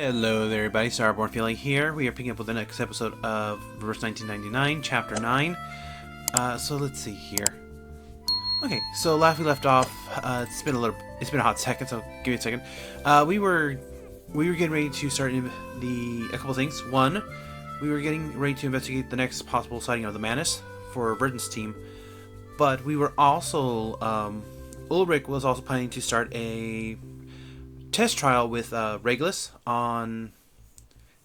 Hello there everybody, Starborn Feline here. We are picking up with the next episode of Verse 1999, Chapter 9. So let's see here. Okay, so last we left off, it's been a hot second, so give me a second. We were getting ready to start a couple things. One, we were getting ready to investigate the next possible sighting of the Manus for Vertain's team. But we were also, Ulrich was also planning to start a test trial with Regulus on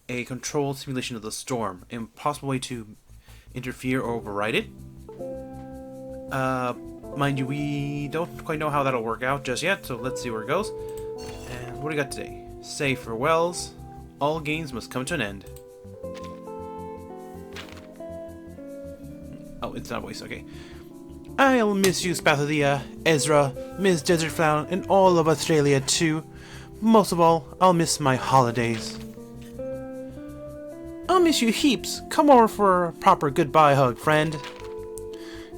a controlled simulation of the storm, and a possible way to interfere or override it. Mind you, we don't quite know how that'll work out just yet, so let's see where it goes. And what do we got today? Say farewells. All games must come to an end. Oh, it's not voice, okay. I'll miss you, Spathalia, Ezra, Miss Desert Flower, and all of Australia too. Most of all, I'll miss my holidays. I'll miss you heaps. Come over for a proper goodbye hug, friend.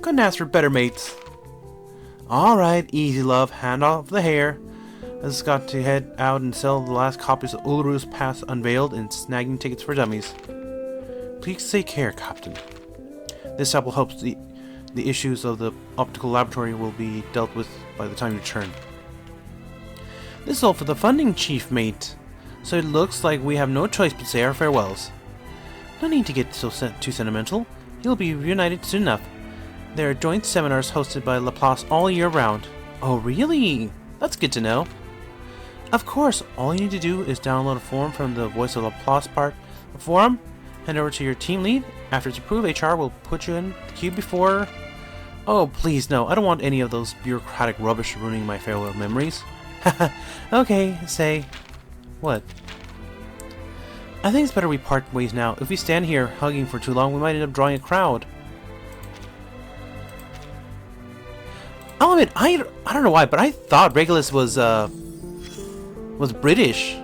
Couldn't ask for better mates. Alright, easy love, hand off the hair. I just got to head out and sell the last copies of Ulru's Pass Unveiled and snagging tickets for dummies. Please take care, Captain. This apple hopes the issues of the optical laboratory will be dealt with by the time you return. This is all for the funding, Chief Mate. So it looks like we have no choice but to say our farewells. No need to get too sentimental. You'll be reunited soon enough. There are joint seminars hosted by Laplace all year round. Oh, really? That's good to know. Of course, all you need to do is download a form from the Voice of Laplace part of the forum, hand over to your team lead. After it's approved, HR will put you in the queue before... Oh, please no, I don't want any of those bureaucratic rubbish ruining my farewell memories. Okay, say. What? I think it's better we part ways now. If we stand here hugging for too long, we might end up drawing a crowd. I'll admit, I don't know why, but I thought Regulus was British.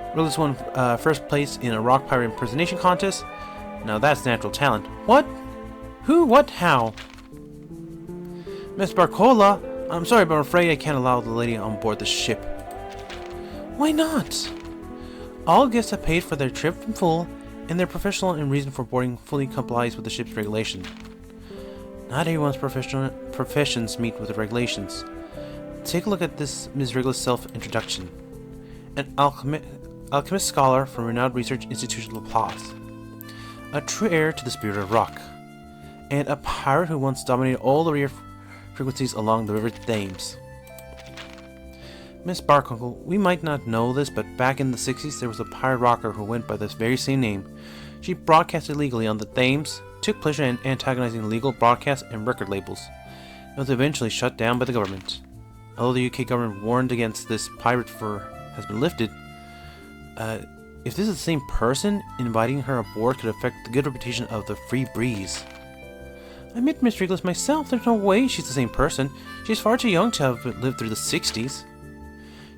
Regulus won first place in a rock pirate impersonation contest. Now that's natural talent. What? Who? What? How? Miss Barcola, I'm sorry, but I'm afraid I can't allow the lady on board the ship. Why not? All guests have paid for their trip in full, and their professional and reason for boarding fully complies with the ship's regulations. Not everyone's professions meet with the regulations. Take a look at this Ms. Regulus' self-introduction. An alchemist scholar from renowned research institution Laplace. A true heir to the spirit of rock. And a pirate who once dominated all the frequencies along the river Thames. Miss Barkunkel, we might not know this, but back in the 60s there was a pirate rocker who went by this very same name. She broadcasted illegally on the Thames, took pleasure in antagonizing illegal broadcast and record labels, and was eventually shut down by the government. Although the UK government warned against this pirate has been lifted, if this is the same person, inviting her aboard could affect the good reputation of the Free Breeze. I met Miss Regulus myself. There's no way she's the same person. She's far too young to have lived through the 60s.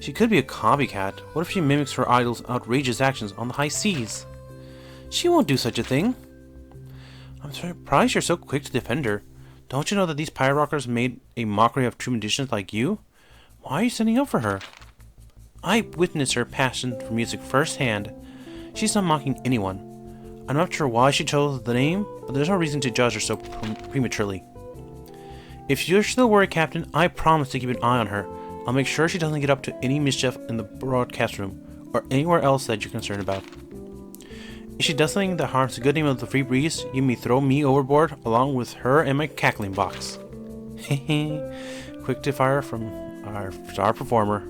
She could be a copycat. What if she mimics her idol's outrageous actions on the high seas? She won't do such a thing. I'm surprised you're so quick to defend her. Don't you know that these pirate rockers made a mockery of true magicians like you? Why are you standing up for her? I witnessed her passion for music firsthand. She's not mocking anyone. I'm not sure why she chose the name, but there's no reason to judge her so prematurely. If you're still worried, Captain, I promise to keep an eye on her. I'll make sure she doesn't get up to any mischief in the broadcast room, or anywhere else that you're concerned about. If she does something that harms the good name of the Free Breeze, you may throw me overboard, along with her and my cackling box. Hehe. Quick to fire from our star performer.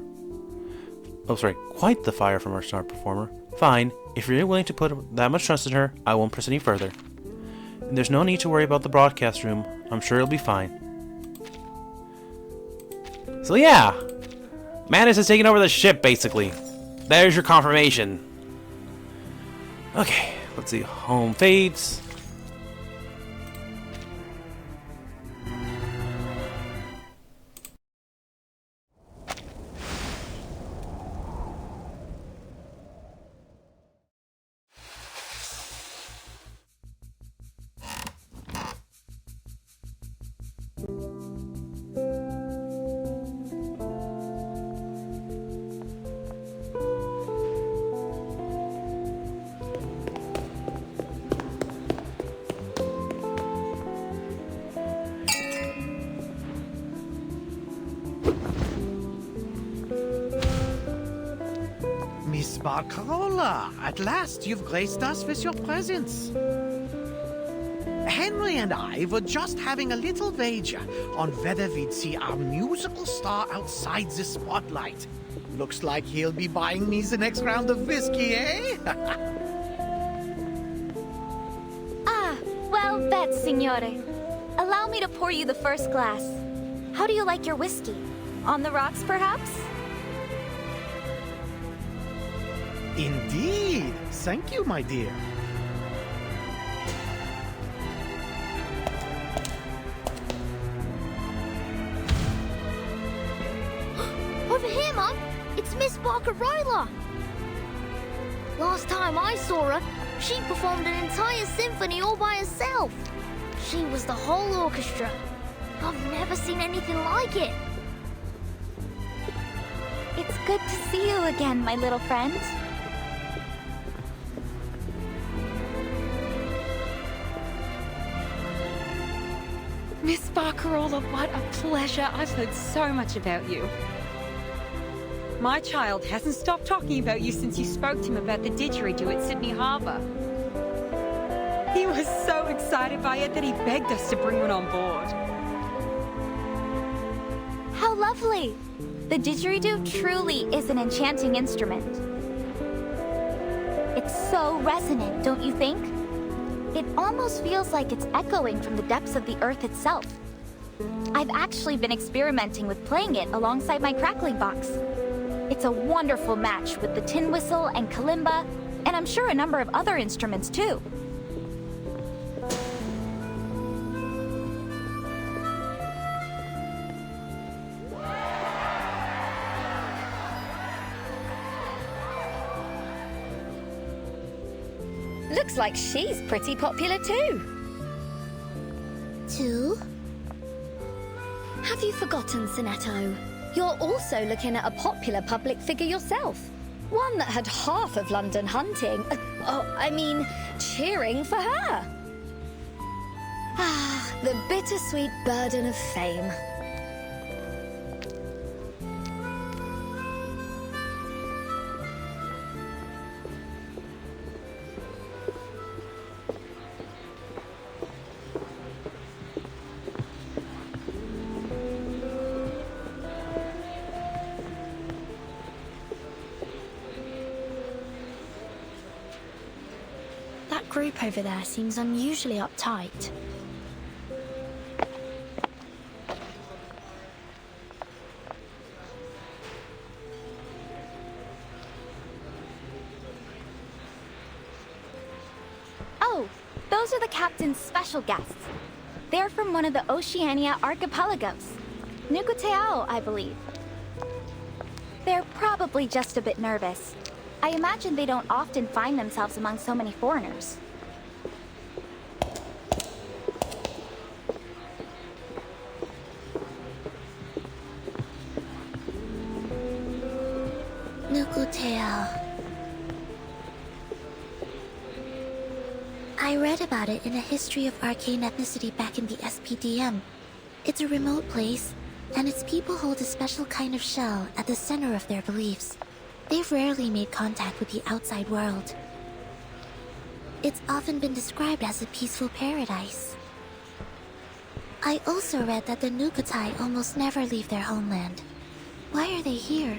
Oh, sorry, quite the fire from our star performer. Fine, if you're willing to put that much trust in her, I won't press any further. And there's no need to worry about the broadcast room. I'm sure it'll be fine. So yeah, Manus has taken over the ship, basically. There's your confirmation. Okay, let's see. Home fades. Miss Barcarola, at last you've graced us with your presence. Henry and I were just having a little wager on whether we'd see our musical star outside the spotlight. Looks like he'll be buying me the next round of whiskey, eh? Well bet, signore. Allow me to pour you the first glass. How do you like your whiskey? On the rocks, perhaps? Indeed. Thank you, my dear. Over here, Mum! It's Miss Barcarola! Last time I saw her, she performed an entire symphony all by herself. She was the whole orchestra. I've never seen anything like it. It's good to see you again, my little friend. Miss Barcarola, what a pleasure. I've heard so much about you. My child hasn't stopped talking about you since you spoke to him about the didgeridoo at Sydney Harbour. He was so excited by it that he begged us to bring one on board. How lovely! The didgeridoo truly is an enchanting instrument. It's so resonant, don't you think? It almost feels like it's echoing from the depths of the earth itself. I've actually been experimenting with playing it alongside my crackling box. It's a wonderful match with the tin whistle and kalimba, and I'm sure a number of other instruments too. Looks like she's pretty popular too. Two? Have you forgotten, Sonetto? You're also looking at a popular public figure yourself. One that had half of London hunting, cheering for her. Ah, the bittersweet burden of fame. That group over there seems unusually uptight. Oh, those are the captain's special guests. They're from one of the Oceania archipelagos. Nukuteao, I believe. They're probably just a bit nervous. I imagine they don't often find themselves among so many foreigners. Nukuteao. I read about it in a history of arcane ethnicity back in the SPDM. It's a remote place, and its people hold a special kind of shell at the center of their beliefs. They've rarely made contact with the outside world. It's often been described as a peaceful paradise. I also read that the Nukutai almost never leave their homeland. Why are they here?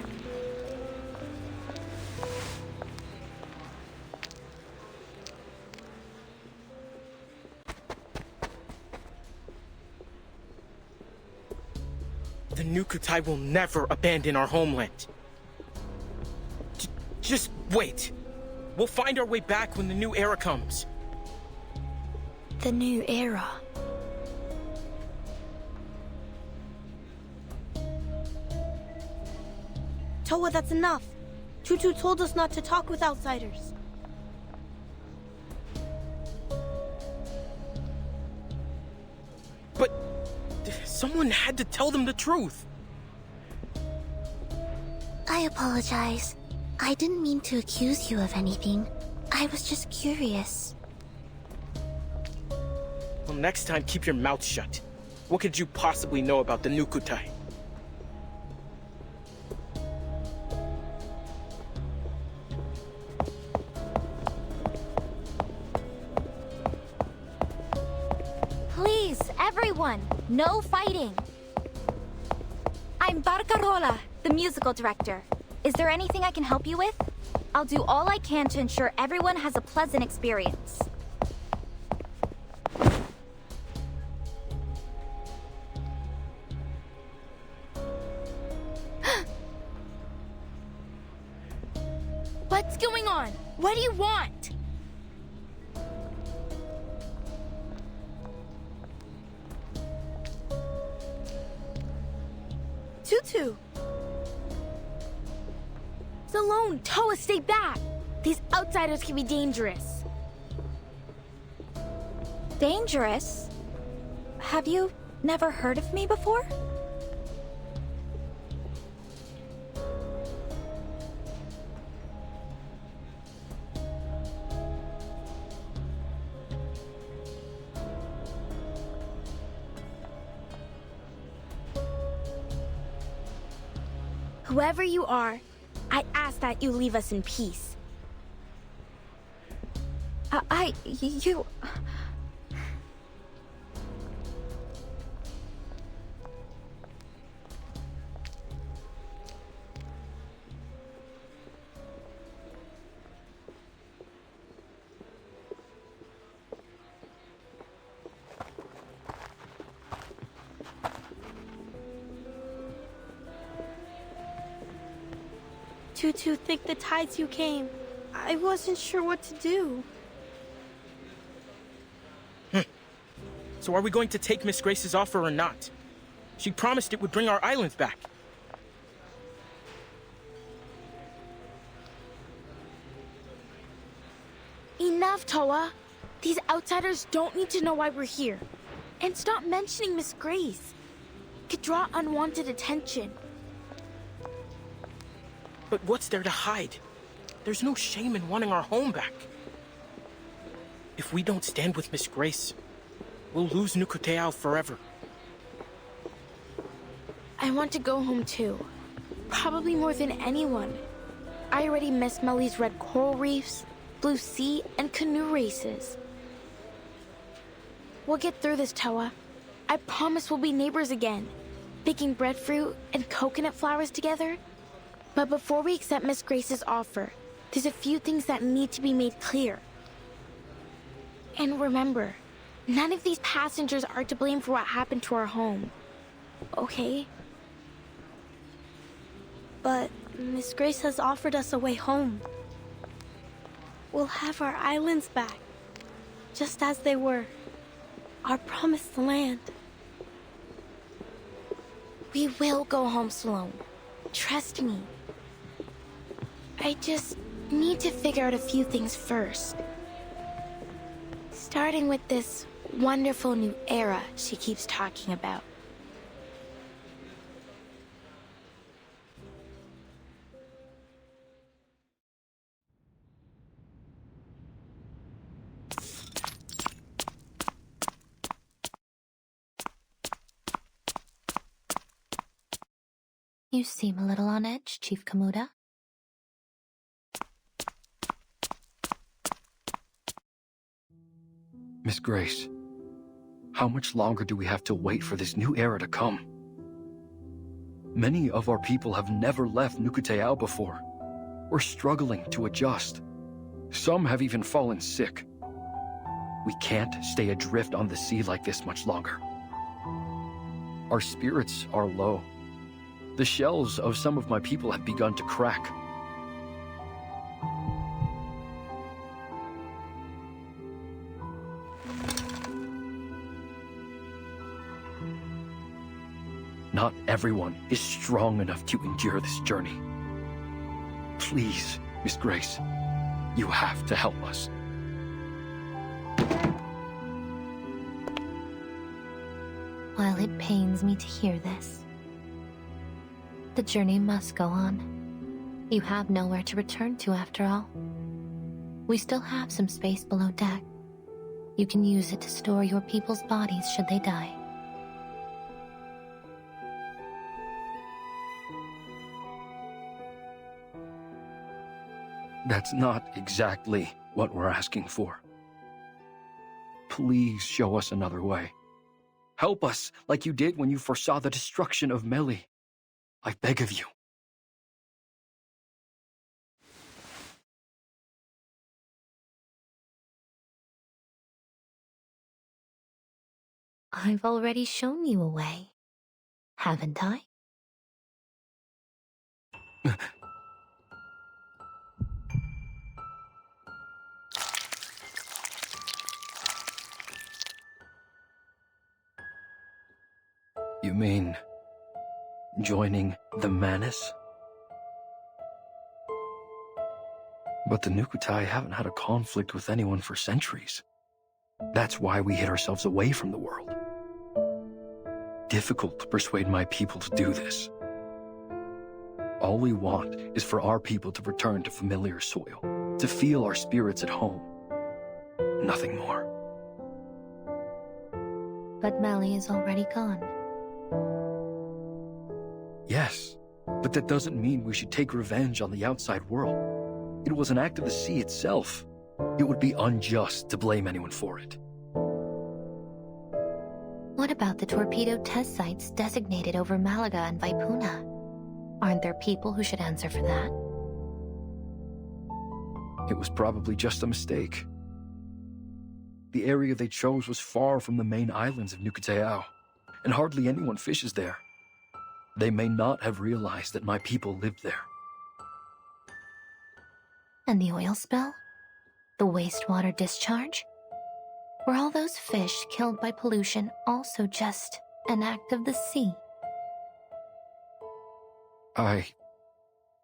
The Nukutai will never abandon our homeland. Just wait. We'll find our way back when the new era comes. The new era. Toa, that's enough. Tutu told us not to talk with outsiders. But someone had to tell them the truth. I apologize. I didn't mean to accuse you of anything. I was just curious. Well, next time, keep your mouth shut. What could you possibly know about the Nukutai? Everyone, no fighting. I'm Barcarola, the musical director. Is there anything I can help you with? I'll do all I can to ensure everyone has a pleasant experience. What's going on? What do you want? Tutu! Alone, Toa, stay back! These outsiders can be dangerous. Dangerous? Have you never heard of me before? Whoever you are, I ask that you leave us in peace. You... Tutu, think the tides you came. I wasn't sure what to do. So are we going to take Miss Grace's offer or not? She promised it would bring our islands back. Enough, Toa. These outsiders don't need to know why we're here. And stop mentioning Miss Grace. It could draw unwanted attention. But what's there to hide? There's no shame in wanting our home back. If we don't stand with Miss Grace, we'll lose Nukuteao forever. I want to go home too. Probably more than anyone. I already miss Melly's red coral reefs, blue sea, and canoe races. We'll get through this, Toa. I promise we'll be neighbors again, picking breadfruit and coconut flowers together. But before we accept Miss Grace's offer, there's a few things that need to be made clear. And remember, none of these passengers are to blame for what happened to our home. Okay? But Miss Grace has offered us a way home. We'll have our islands back, just as they were. Our promised land. We will go home, Sloane. Trust me. I just need to figure out a few things first. Starting with this wonderful new era she keeps talking about. You seem a little on edge, Chief Kamuda. Miss Grace, how much longer do we have to wait for this new era to come? Many of our people have never left Nukuteao before. We're struggling to adjust. Some have even fallen sick. We can't stay adrift on the sea like this much longer. Our spirits are low. The shells of some of my people have begun to crack. Not everyone is strong enough to endure this journey. Please, Miss Grace, you have to help us. While it pains me to hear this, the journey must go on. You have nowhere to return to after all. We still have some space below deck. You can use it to store your people's bodies should they die. That's not exactly what we're asking for. Please show us another way. Help us like you did when you foresaw the destruction of Meli. I beg of you. I've already shown you a way, haven't I? You mean joining the Manus? But the Nukutai haven't had a conflict with anyone for centuries. That's why we hid ourselves away from the world. Difficult to persuade my people to do this. All we want is for our people to return to familiar soil, to feel our spirits at home. Nothing more. But Meli is already gone. Yes, but that doesn't mean we should take revenge on the outside world. It was an act of the sea itself. It would be unjust to blame anyone for it. What about the torpedo test sites designated over Malaga and Vaipuna? Aren't there people who should answer for that? It was probably just a mistake. The area they chose was far from the main islands of Nukuteao, and hardly anyone fishes there. They may not have realized that my people lived there. And the oil spill? The wastewater discharge? Were all those fish killed by pollution also just an act of the sea?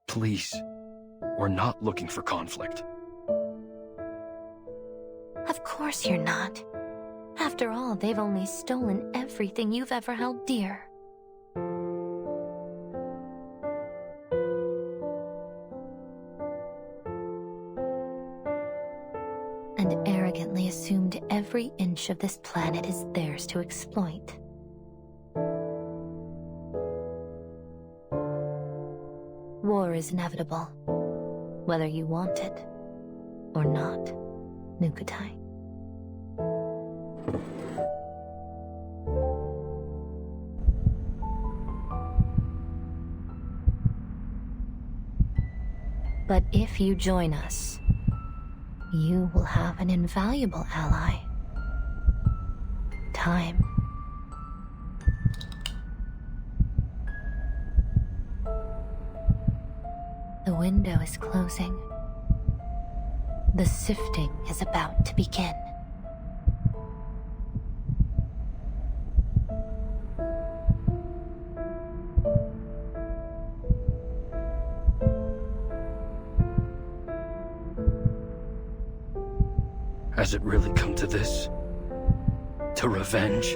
Please, we're not looking for conflict. Of course you're not. After all, they've only stolen everything you've ever held dear. And arrogantly assumed every inch of this planet is theirs to exploit. War is inevitable, whether you want it or not, Nukutai. But if you join us, you will have an invaluable ally. Time. The window is closing. The sifting is about to begin. Has it really come to this? To revenge?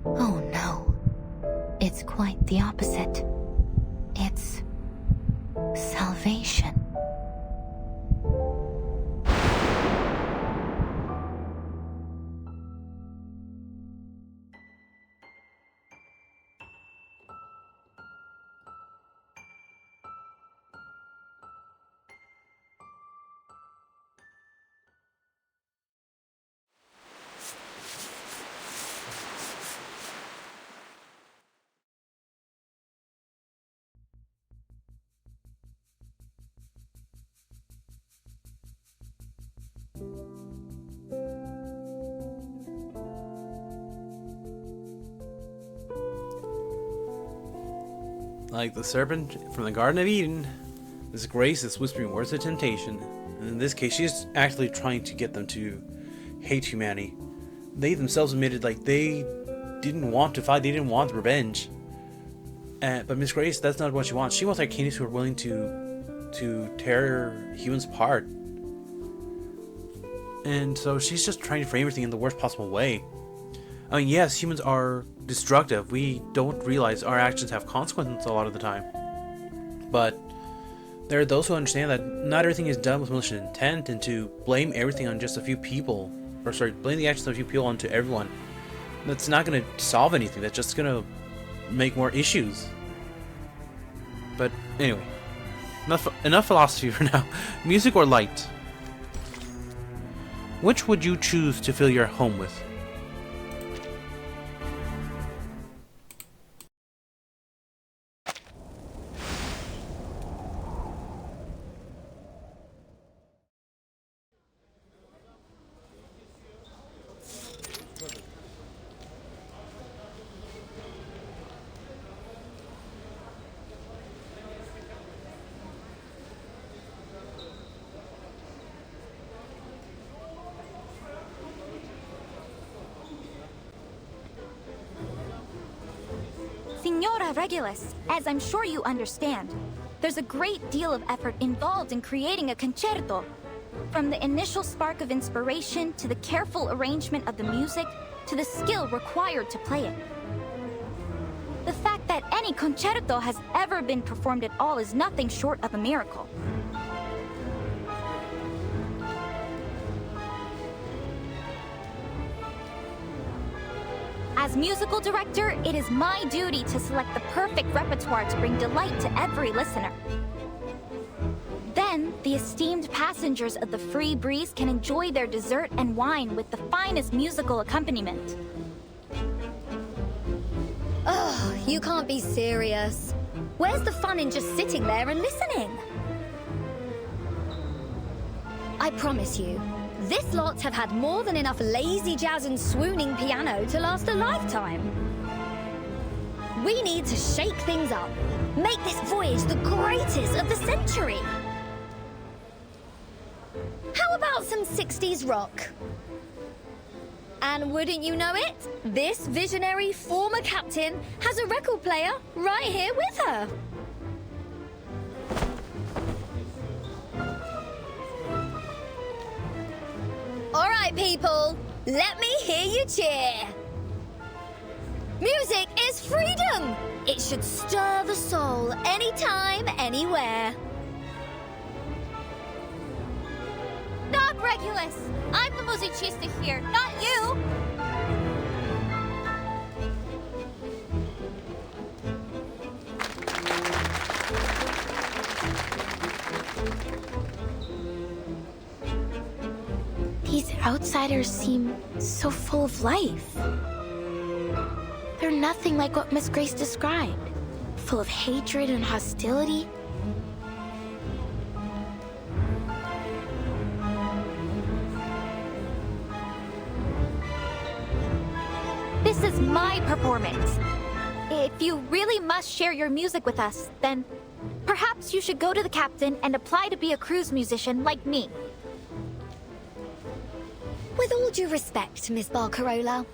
Oh no. It's quite the opposite. It's salvation. Like the serpent from the Garden of Eden, this Grace is whispering words of temptation, and in this case she's actually trying to get them to hate humanity. They themselves admitted like they didn't want to fight, they didn't want revenge. But Miss Grace, that's not what she wants. She wants Arcanists who are willing to tear humans apart. And so she's just trying to frame everything in the worst possible way. I mean, yes, humans are destructive. We don't realize our actions have consequences a lot of the time. But there are those who understand that not everything is done with malicious intent, and to blame everything on just a few people, or sorry, blame the actions of a few people onto everyone, That's not going to solve anything. That's just going to make more issues. But anyway, enough philosophy for now. Music or light? Which would you choose to fill your home with? Signora Regulus, as I'm sure you understand, there's a great deal of effort involved in creating a concerto. From the initial spark of inspiration, to the careful arrangement of the music, to the skill required to play it. The fact that any concerto has ever been performed at all is nothing short of a miracle. As musical director, it is my duty to select the perfect repertoire to bring delight to every listener. Then, the esteemed passengers of the Free Breeze can enjoy their dessert and wine with the finest musical accompaniment. Ugh, you can't be serious. Where's the fun in just sitting there and listening? I promise you, this lot have had more than enough lazy jazz and swooning piano to last a lifetime. We need to shake things up. Make this voyage the greatest of the century. How about some 60s rock? And wouldn't you know it, this visionary former captain has a record player right here with her. All right, people, let me hear you cheer. Music is freedom. It should stir the soul anytime, anywhere. Not Regulus! I'm the musicista here, not you! These outsiders seem so full of life. They're nothing like what Miss Grace described. Full of hatred and hostility. This is my performance. If you really must share your music with us, then perhaps you should go to the captain and apply to be a cruise musician like me. With all due respect, Miss Barcarola,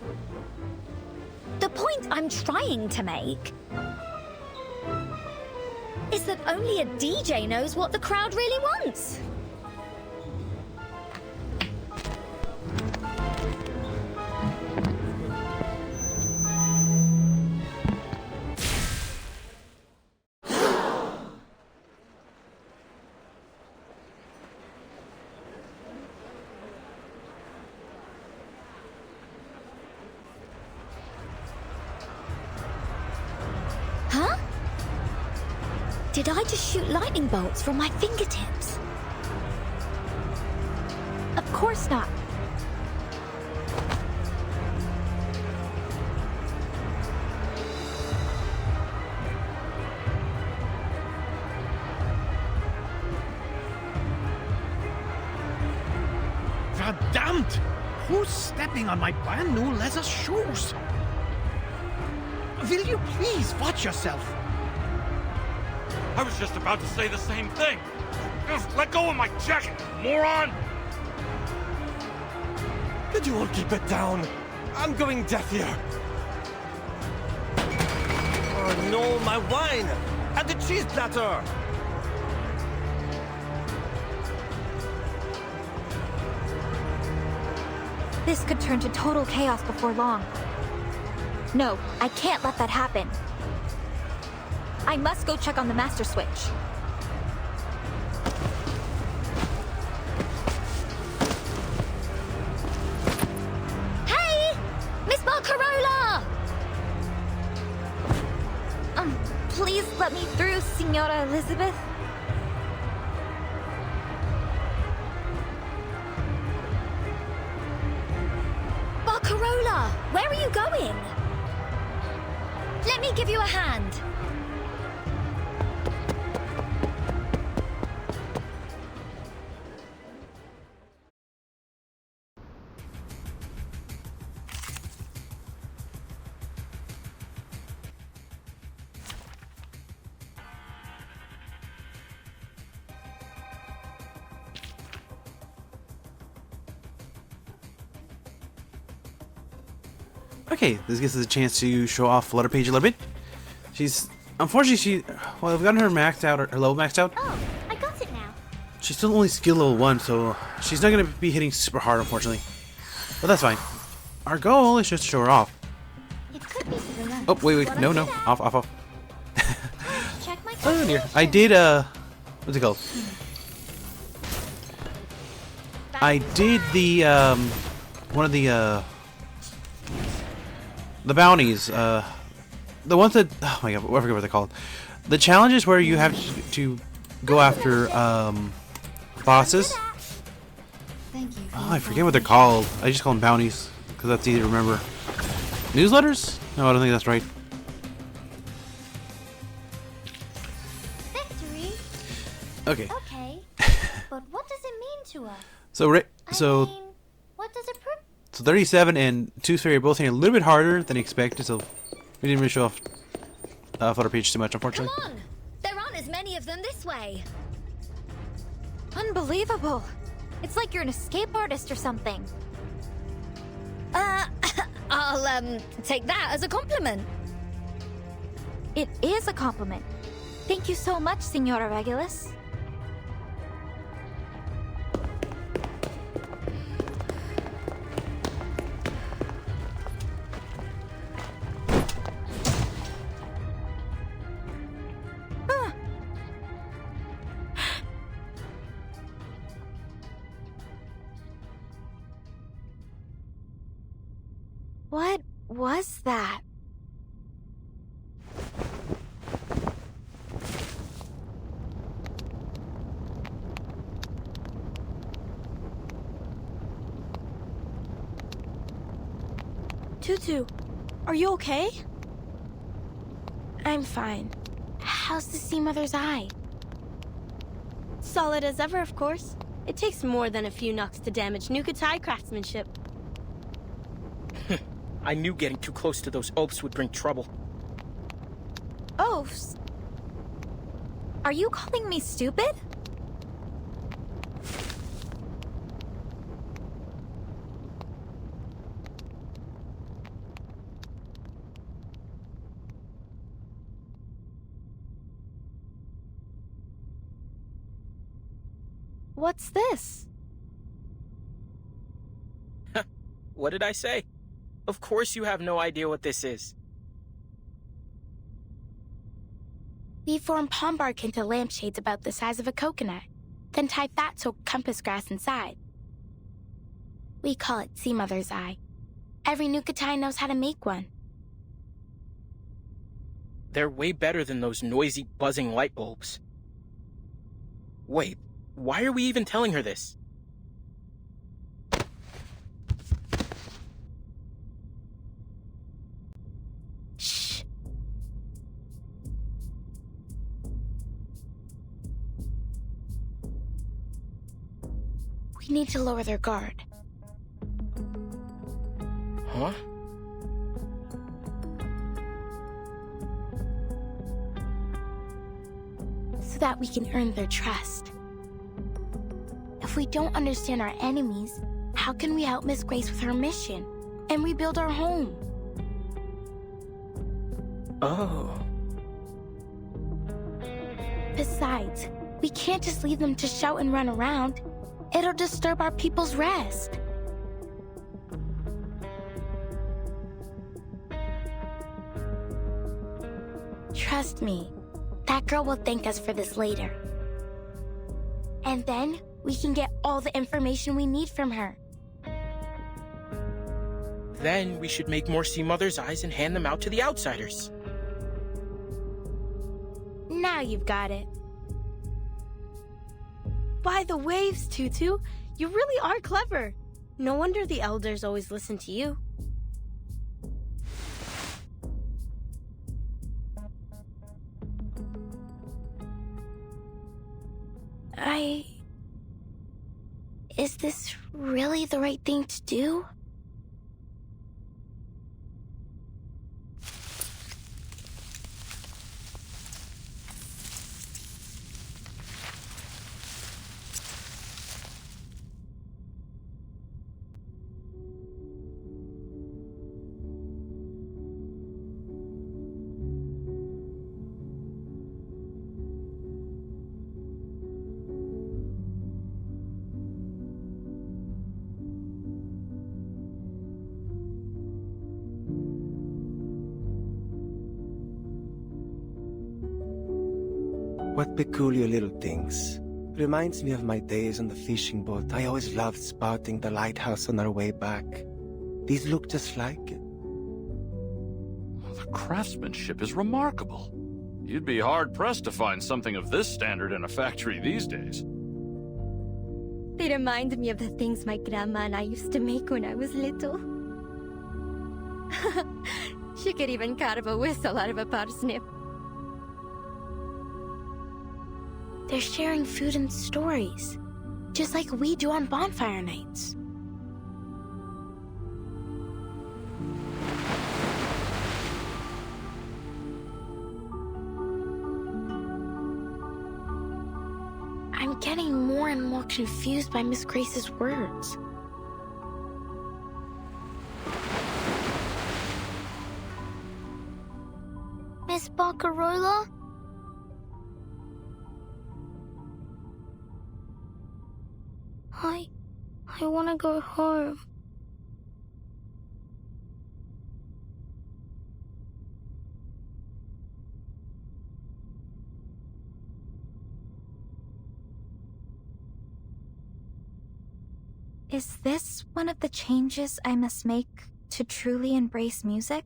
the point I'm trying to make is that only a DJ knows what the crowd really wants. Huh? Did I just shoot lightning bolts from my fingertips? Of course not. Verdammt! Who's stepping on my brand new leather shoes? Will you please watch yourself? I was just about to say the same thing. Just let go of my jacket, moron! Could you all keep it down? I'm going deaf here. Oh no, my wine! And the cheese platter! This could turn to total chaos before long. No, I can't let that happen. I must go check on the master switch. Hey! Miss Barcarola! Elizabeth? Barcarola, where are you going? Let me give you a hand. Okay, this gives us a chance to show off Flutter Page a little bit. Unfortunately, well, I've gotten her maxed out, her level maxed out. Oh, I got it now. She's still only skill level 1, so she's not going to be hitting super hard, unfortunately. But that's fine. Our goal is just to show her off. It could be for the lunch. Oh, wait, no, off. Check my Oh dear, I did, what's it called? I did the, one of the bounties, the ones that, oh my god, I forget what they're called. The challenges where you have to go after, bosses. Thank you. Oh, I forget what they're called. I just call them bounties, because that's easy to remember. Newsletters? No, I don't think that's right. Victory? Okay. Okay. But what does it mean to us? So, I mean, what does it prove? So 37 and Tooth Fairy are both hitting a little bit harder than expected, so we didn't really show off Flutter Page too much, unfortunately. Come on! There aren't as many of them this way. Unbelievable. It's like you're an escape artist or something. I'll, take that as a compliment. It is a compliment. Thank you so much, Senora Regulus. What was that? Tutu, are you okay? I'm fine. How's the Sea Mother's eye? Solid as ever, of course. It takes more than a few knocks to damage Nukutai craftsmanship. I knew getting too close to those oafs would bring trouble. Oafs? Are you calling me stupid? What's this? What did I say? Of course you have no idea what this is. We form palm bark into lampshades about the size of a coconut, then tie fat-soaked compass grass inside. We call it Sea Mother's Eye. Every Nukutai knows how to make one. They're way better than those noisy, buzzing light bulbs. Wait, why are we even telling her this? Shh. We need to lower their guard. Huh? So that we can earn their trust. If we don't understand our enemies, how can we help Miss Grace with her mission and rebuild our home? Oh. Besides, we can't just leave them to shout and run around. It'll disturb our people's rest. Trust me, that girl will thank us for this later. And then, we can get all the information we need from her. Then we should make more Sea Mother's Eyes and hand them out to the outsiders. Now you've got it. By the waves, Tutu. You really are clever. No wonder the elders always listen to you. Is this really the right thing to do? What peculiar little things. Reminds me of my days on the fishing boat. I always loved spotting the lighthouse on our way back. These look just like it. The craftsmanship is remarkable. You'd be hard-pressed to find something of this standard in a factory these days. They remind me of the things my grandma and I used to make when I was little. She could even carve a whistle out of a parsnip. They're sharing food and stories, just like we do on bonfire nights. I'm getting more and more confused by Miss Grace's words. Miss Barcarola? I want to go home. Is this one of the changes I must make to truly embrace music?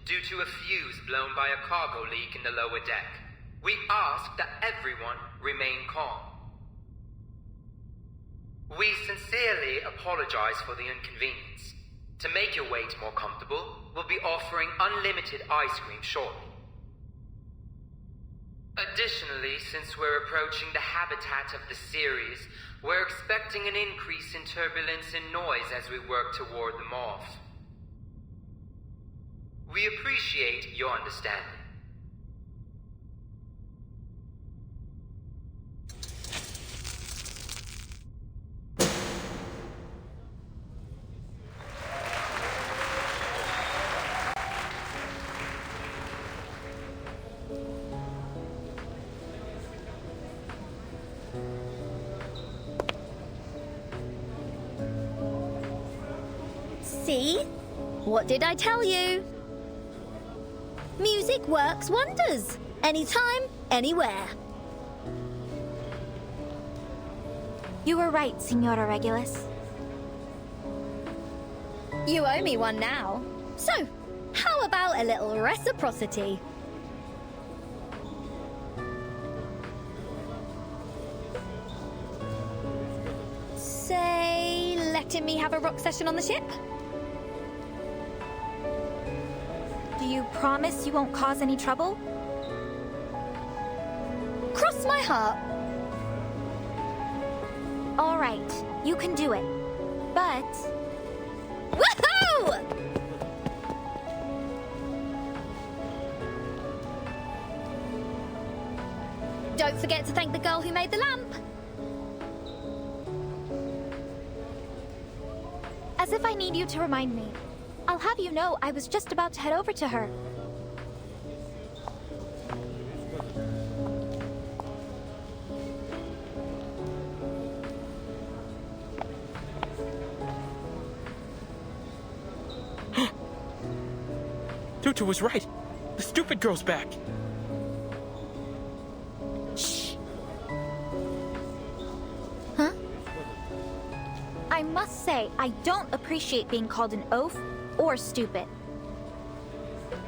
Due to a fuse blown by a cargo leak in the lower deck. We ask that everyone remain calm. We sincerely apologize for the inconvenience. To make your wait more comfortable, we'll be offering unlimited ice cream shortly. Additionally, since we're approaching the habitat of the series, we're expecting an increase in turbulence and noise as we work toward the morph. We appreciate your understanding. See? What did I tell you? Music works wonders. Anytime, anywhere. You were right, Signora Regulus. You owe me one now. So, how about a little reciprocity? watching me have a rock session on the ship? Do you promise you won't cause any trouble? Cross my heart. All right, you can do it. But Woohoo! Don't forget to thank the girl who made the lamp. as if I need you to remind me. I'll have you know I was just about to head over to her. Tutu was right. The stupid girl's back. Shh. Huh? I must say, I don't appreciate being called an oaf or stupid.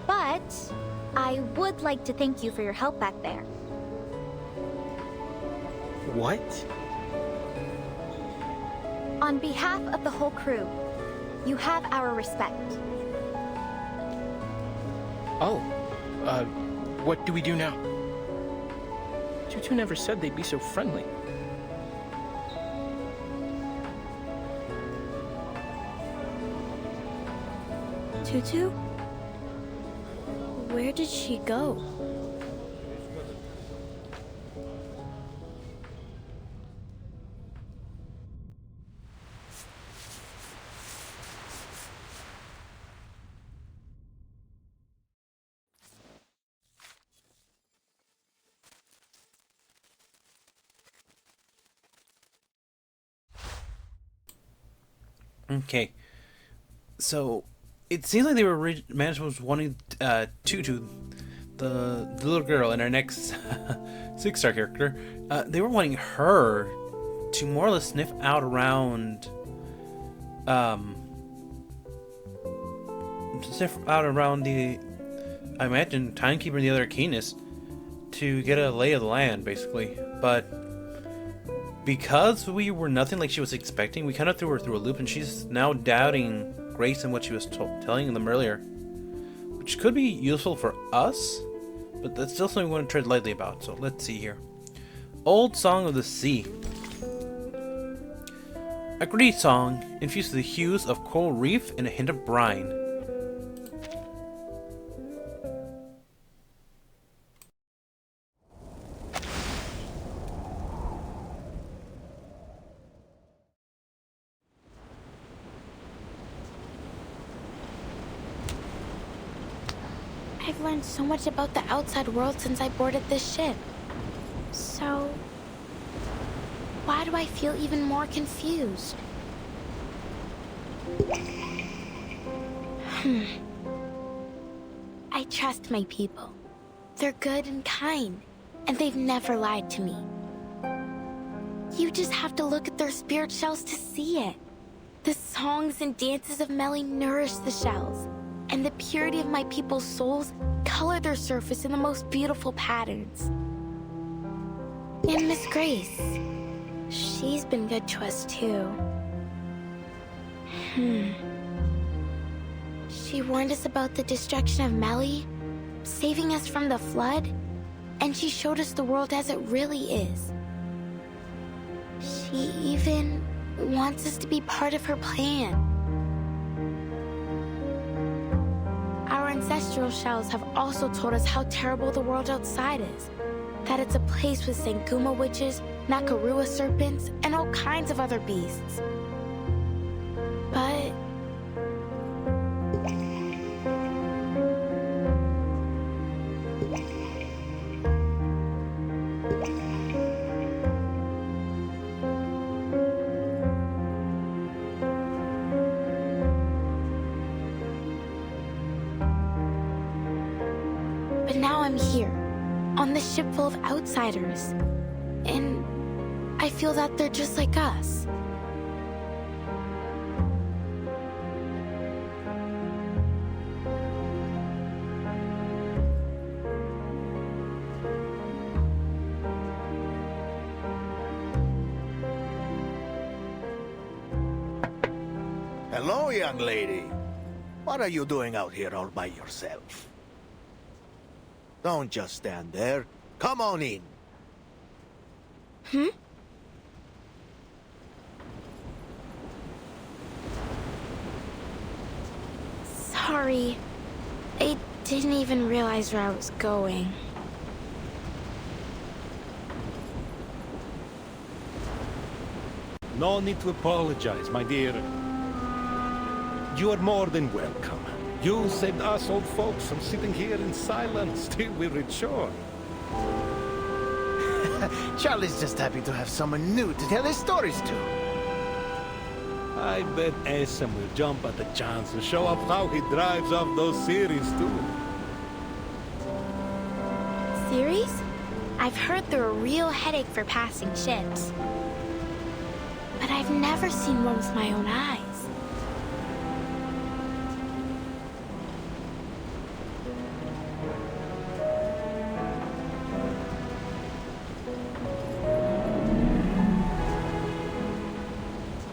But I would like to thank you for your help back there. What? On behalf of the whole crew, you have our respect. Oh, what do we do now? Tutu never said they'd be so friendly. Tutu? Where did she go? Okay, so it seems like they were management was wanting Tutu, the little girl, and our next 6-star character. They were wanting her to more or less sniff out around, the, I imagine, Timekeeper and the other Arcanists to get a lay of the land, basically, but. Because we were nothing like she was expecting, we kind of threw her through a loop, and she's now doubting Grace and what she was telling them earlier. Which could be useful for us, but that's still something we want to tread lightly about, so let's see here. Old Song of the Sea. A gritty song infused with the hues of coral reef and a hint of brine. I've learned so much about the outside world since I boarded this ship. So, why do I feel even more confused? I trust my people. They're good and kind, and they've never lied to me. You just have to look at their spirit shells to see it. The songs and dances of Melly nourish the shells, and the purity of my people's souls color their surface in the most beautiful patterns. And Miss Grace, she's been good to us too. She warned us about the destruction of Melly, saving us from the flood, and she showed us the world as it really is. She even wants us to be part of her plan. Our ancestral shells have also told us how terrible the world outside is. That it's a place with Sanguma witches, Nakarua serpents, and all kinds of other beasts. But now I'm here, on this ship full of outsiders. And I feel that they're just like us. Hello, young lady. What are you doing out here all by yourself? Don't just stand there. Come on in. Hmm? Sorry. I didn't even realize where I was going. No need to apologize, my dear. You are more than welcome. You saved us old folks from sitting here in silence till we reach shore. Charlie's just happy to have someone new to tell his stories to. I bet Esam will jump at the chance to show off how he drives off those series too. Series? I've heard they're a real headache for passing ships. But I've never seen one with my own eyes.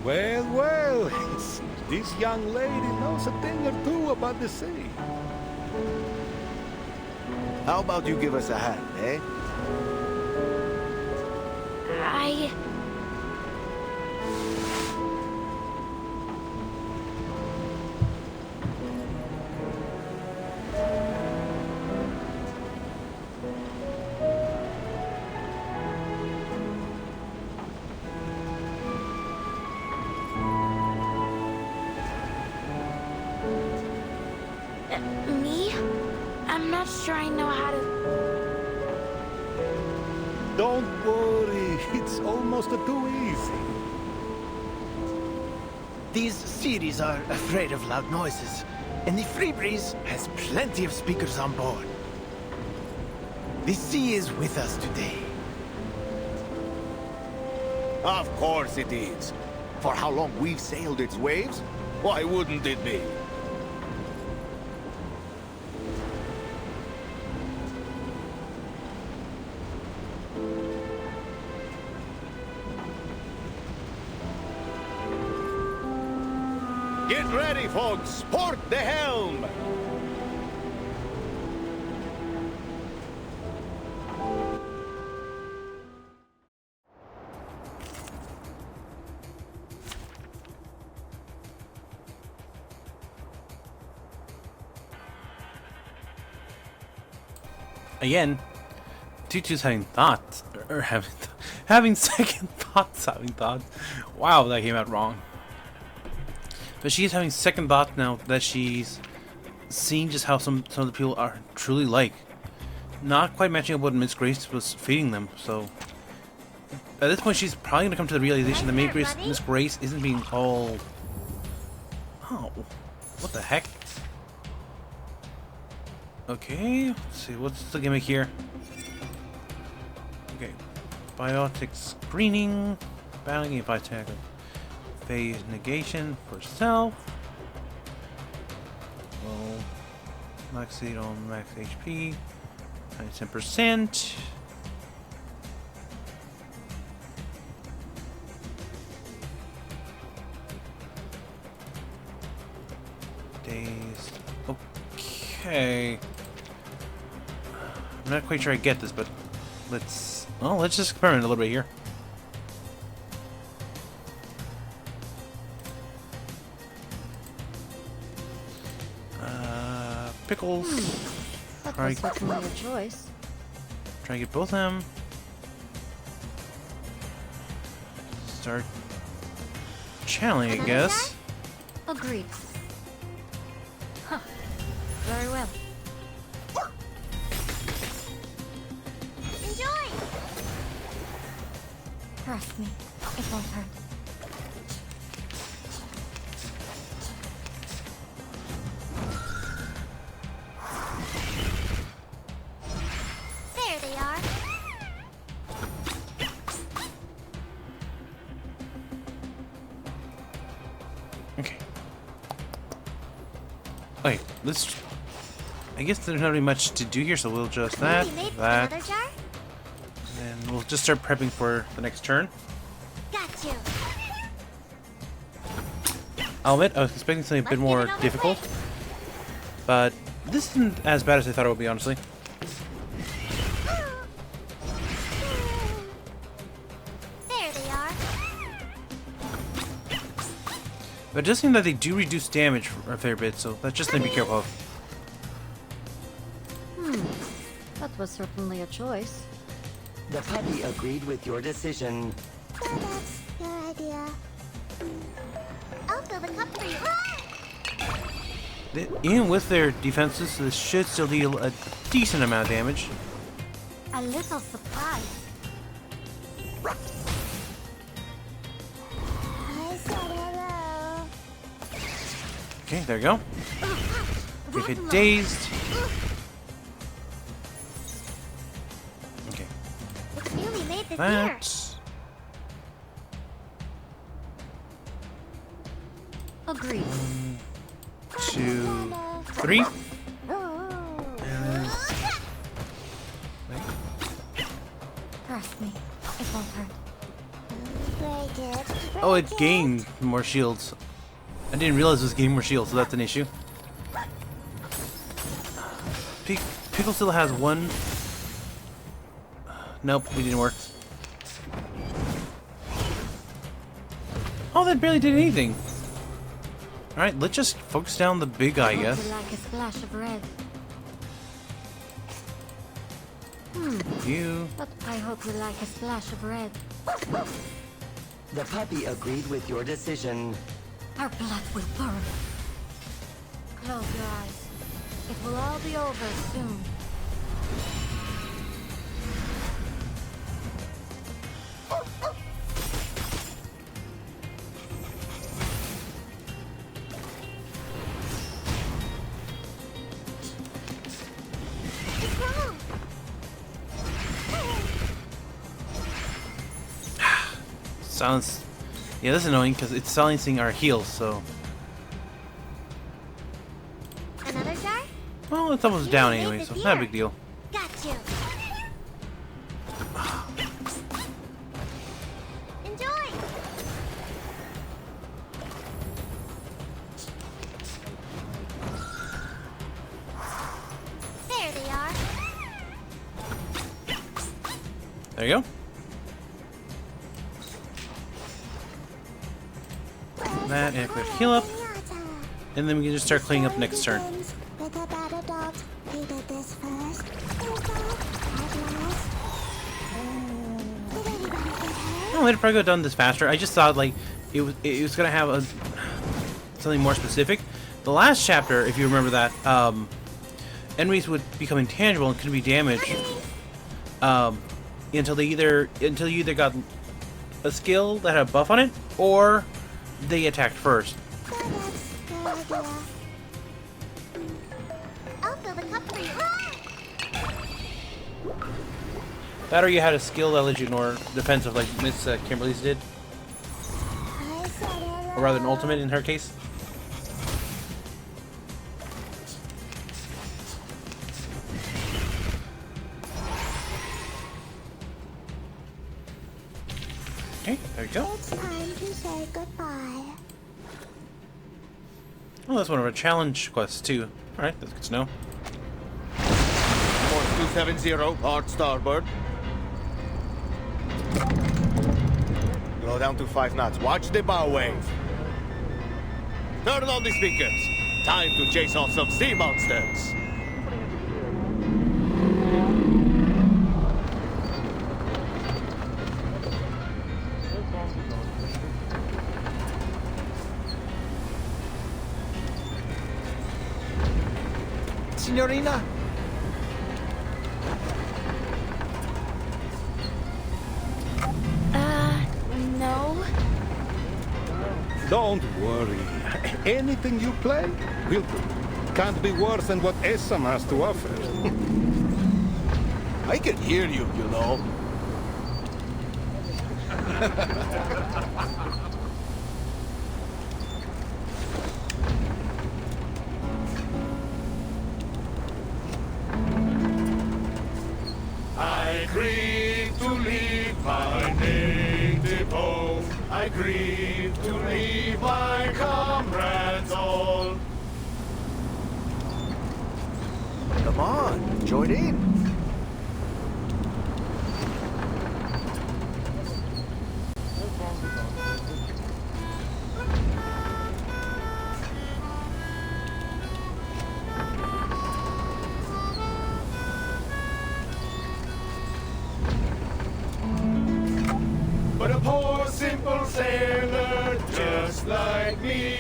Well, well, it seems this young lady knows a thing or two about the sea. How about you give us a hand, eh? Me? I'm not sure I know how to... Don't worry, it's almost too easy. These series are afraid of loud noises, and the Free Breeze has plenty of speakers on board. The sea is with us today. Of course it is. For how long we've sailed its waves, why wouldn't it be? Get ready, folks! Port the helm! Again, Tutu's having thoughts, or having second thoughts, Wow, that came out wrong. But she's having second thoughts now that she's seeing just how some of the people are truly like. Not quite matching up what Miss Grace was feeding them, so... At this point, she's probably going to come to the realization that maybe Miss Grace isn't being all... Oh, what the heck? Okay, let's see, what's the gimmick here? Okay, biotic screening, battling if I tackle. Phase negation for self. Well, max seed on max HP. 10%. Days. Okay. I'm not quite sure I get this, but let's just experiment a little bit here. Pickles. That looks like another choice. Try to get both of them. Start channeling, I guess. Agreed. Huh. Very well. Enjoy! Trust me, it won't hurt. There they are. Okay. Okay, let's... I guess there's not really much to do here, so we'll just that, Another jar? and we'll just start prepping for the next turn. Got you. I'll admit, I was expecting something a bit more difficult. But this isn't as bad as I thought it would be, honestly. There they are. But it does seem that they do reduce damage a fair bit, so that's just something to be careful of. That was certainly a choice. The puppy agreed with your decision. So that's your idea. I'll fill the cup for you. Even with their defenses, this should still deal a decent amount of damage. A little surprise. I said hello. Okay, there you go. If it dazed. Okay. It's really made this That's... Agreed. 2, 3. Trust me, it won't hurt. Break it. Oh, it gained more shields. I didn't realize it was gaining more shields, so that's an issue. Pickle still has one. Nope, it didn't work. Oh, that barely did anything. Alright, let's just focus down the big guy, I guess. Like a splash of red. You. But I hope you like a splash of red. The puppy agreed with your decision. Our blood will burn. Close your eyes. It will all be over soon. Silence. Yeah, that's annoying because it's silencing our heals, so. Another jar? Well, it's almost down anyway, so it's not a big deal. Got you. Enjoy. There they are. There you go. That, and a quick heal up. And then we can just start cleaning up next turn. Oh, it'd probably go done this faster. I just thought like it was gonna have a something more specific. The last chapter, if you remember that, enemies would become intangible and couldn't be damaged until you either got a skill that had a buff on it or they attacked first. I'll fill the cup for you. That or you had a skill that let you ignore defensive like Miss Kimberly's did. Or rather an ultimate in her case. Okay, there you go. It's time to say goodbye. Oh, that's one of our challenge quests too. Alright, that's good to know. Course 270, hard starboard. Go down to 5 knots. Watch the bow wave. Turn on the speakers. Time to chase off some sea monsters. Signorina? No. Don't worry. Anything you play, will do. Can't be worse than what Essam has to offer. I can hear you, you know. I grieve to leave my native home. I grieve to leave my comrades. Come on, join in. But a poor simple sailor just like me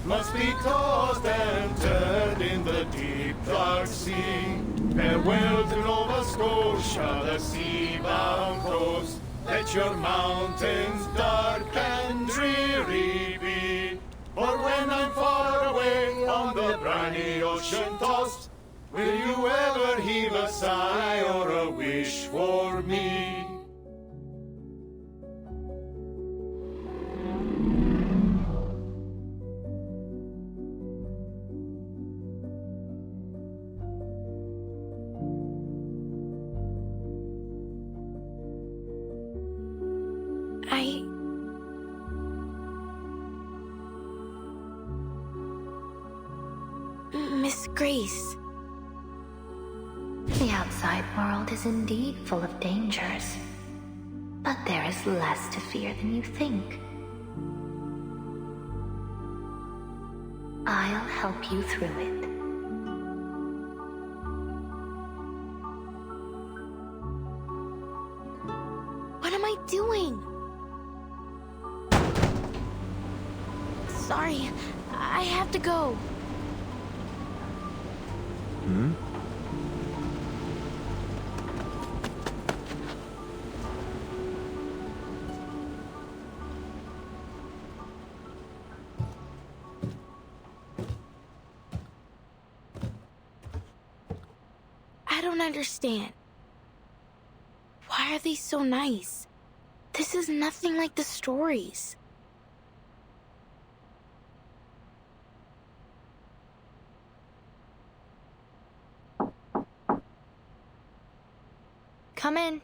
must be tossed and turned in the deep dark sea. Farewell to Nova Scotia, the sea-bound coast. Let your mountains dark and dreary be. For when I'm far away on the briny ocean tossed, will you ever heave a sigh or a wish for me? Miss Grace. The outside world is indeed full of dangers, but there is less to fear than you think. I'll help you through it. What am I doing? Sorry, I have to go. Hmm? I don't understand. Why are they so nice? This is nothing like the stories. Come in.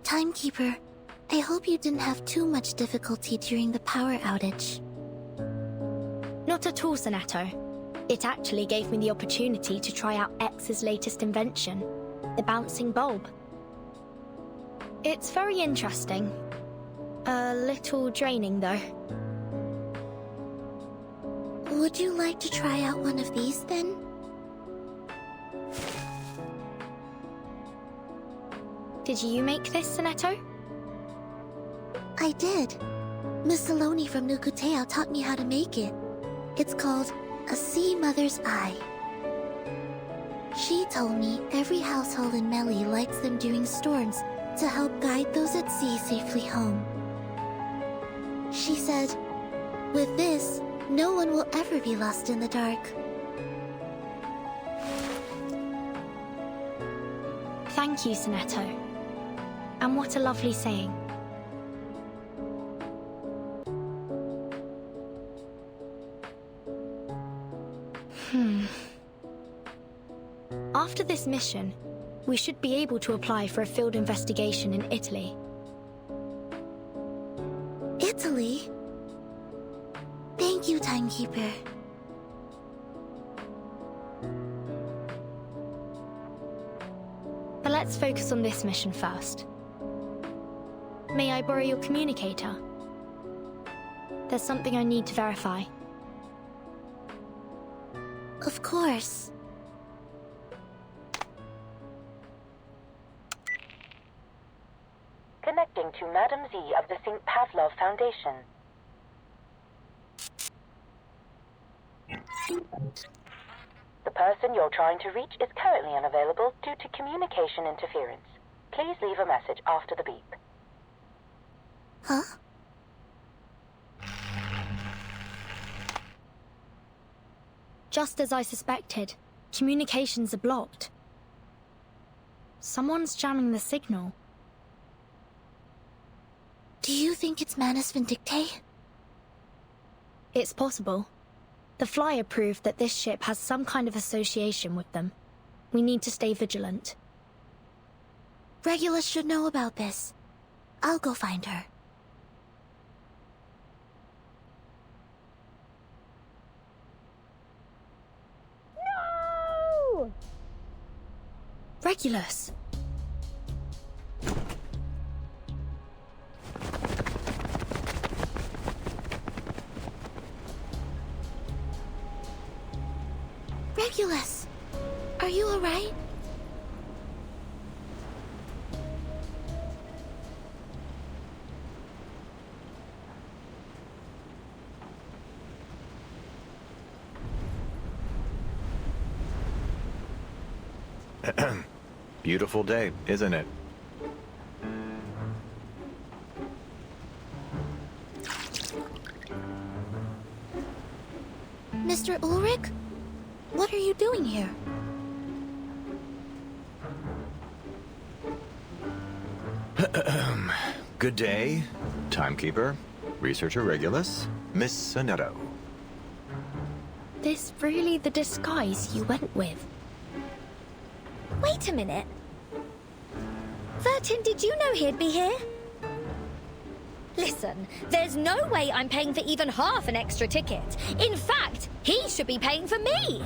Timekeeper, I hope you didn't have too much difficulty during the power outage. Not at all, Sonato. It actually gave me the opportunity to try out X's latest invention, the bouncing bulb. It's very interesting. A little draining, though. Would you like to try out one of these, then? Did you make this, Sonato? I did. Miss Saloni from Nukutea taught me how to make it. It's called a Sea Mother's Eye. She told me every household in Meli lights them during storms to help guide those at sea safely home. She said, with this, no one will ever be lost in the dark. Thank you, Sonato. And what a lovely saying. After this mission, we should be able to apply for a field investigation in Italy. Italy? Thank you, Timekeeper. But let's focus on this mission first. May I borrow your communicator? There's something I need to verify. Of course. Connecting to Madam Z of the St. Pavlov Foundation. The person you're trying to reach is currently unavailable due to communication interference. Please leave a message after the beep. Huh? Just as I suspected, communications are blocked. Someone's jamming the signal. Do you think it's Manus Vindicte? It's possible. The flyer proved that this ship has some kind of association with them. We need to stay vigilant. Regulus should know about this. I'll go find her. No! Regulus! Regulus! Are you alright? Beautiful day, isn't it? Mr. Ulrich? What are you doing here? Good day, Timekeeper, Researcher Regulus, Miss Sonetto. This really the disguise you went with? Wait a minute. Vertain, did you know he'd be here? Listen, there's no way I'm paying for even half an extra ticket. In fact, he should be paying for me.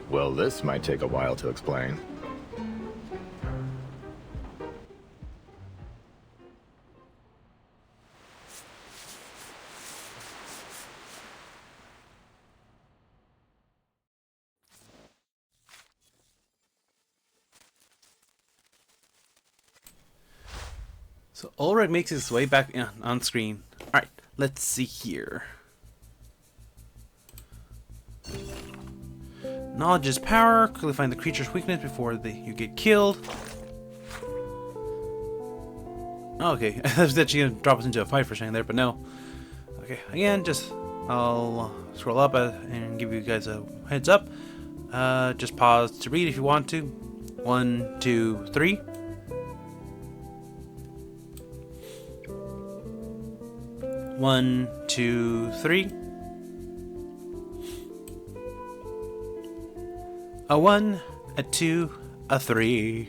Well, this might take a while to explain. So Ulrich makes his way back on screen. Alright, let's see here. Knowledge is power. Quickly find the creature's weakness before you get killed. Okay, I was actually going to drop us into a fight for a second there, but no. Okay, again, I'll scroll up and give you guys a heads up. Just pause to read if you want to. 1, 2, 3. One, 2, 3. A 1, a 2, a 3.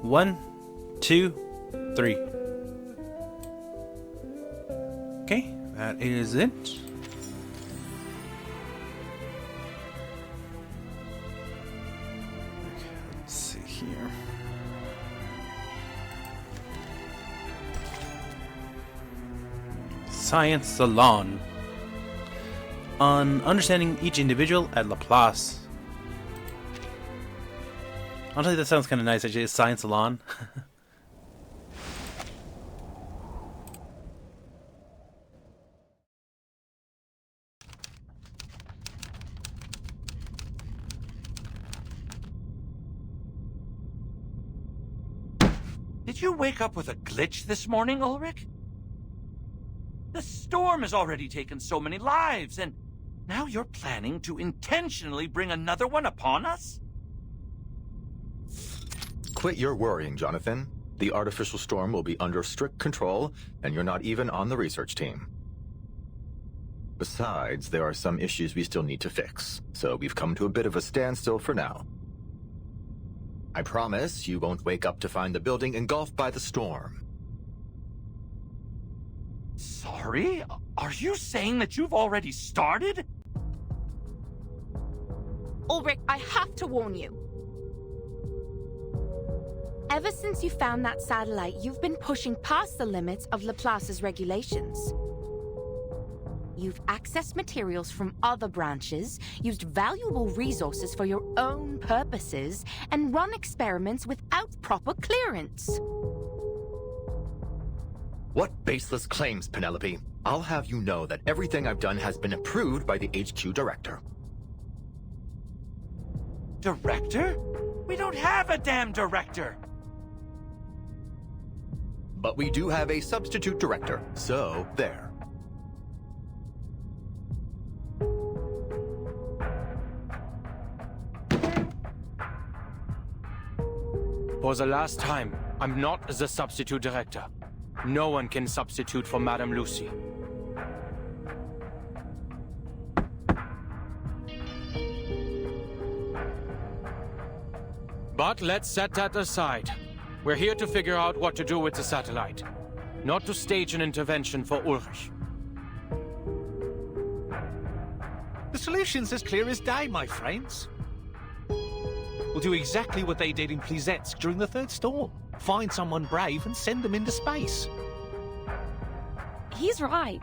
One, 2, 3. Okay, that is it. Okay, let's see here. Science Salon. On understanding each individual at Laplace. Honestly, that sounds kind of nice, actually. Science Salon. Did you wake up with a glitch this morning, Ulrich? The storm has already taken so many lives, and now you're planning to intentionally bring another one upon us? Quit your worrying, Jonathan. The artificial storm will be under strict control, and you're not even on the research team. Besides, there are some issues we still need to fix, so we've come to a bit of a standstill for now. I promise you won't wake up to find the building engulfed by the storm. Sorry? Are you saying that you've already started? Ulrich, I have to warn you. Ever since you found that satellite, you've been pushing past the limits of Laplace's regulations. You've accessed materials from other branches, used valuable resources for your own purposes, and run experiments without proper clearance. What baseless claims, Penelope? I'll have you know that everything I've done has been approved by the HQ director. Director? We don't have a damn director! But we do have a substitute director, so there. For the last time, I'm not the substitute director. No one can substitute for Madame Lucy. But let's set that aside. We're here to figure out what to do with the satellite, not to stage an intervention for Ulrich. The solution's as clear as day, my friends. We'll do exactly what they did in Plisetsk during the Third Storm. Find someone brave and send them into space. He's right.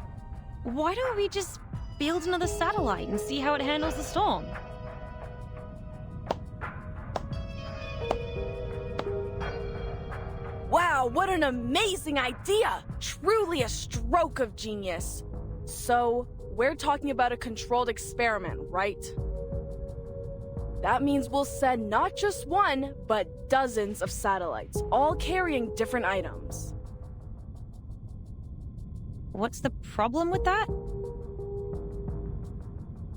Why don't we just build another satellite and see how it handles the storm? Wow, what an amazing idea! Truly a stroke of genius. So, we're talking about a controlled experiment, right? That means we'll send not just one, but dozens of satellites, all carrying different items. What's the problem with that?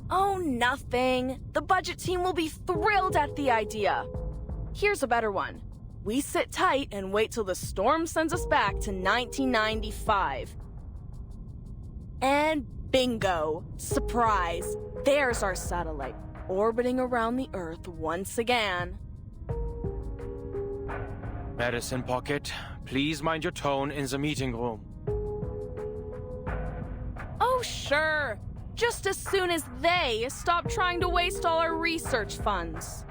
Oh, nothing. The budget team will be thrilled at the idea. Here's a better one. We sit tight and wait till the storm sends us back to 1995. And bingo! Surprise! There's our satellite, orbiting around the Earth once again. Medicine Pocket, please mind your tone in the meeting room. Oh, sure. Just as soon as they stop trying to waste all our research funds.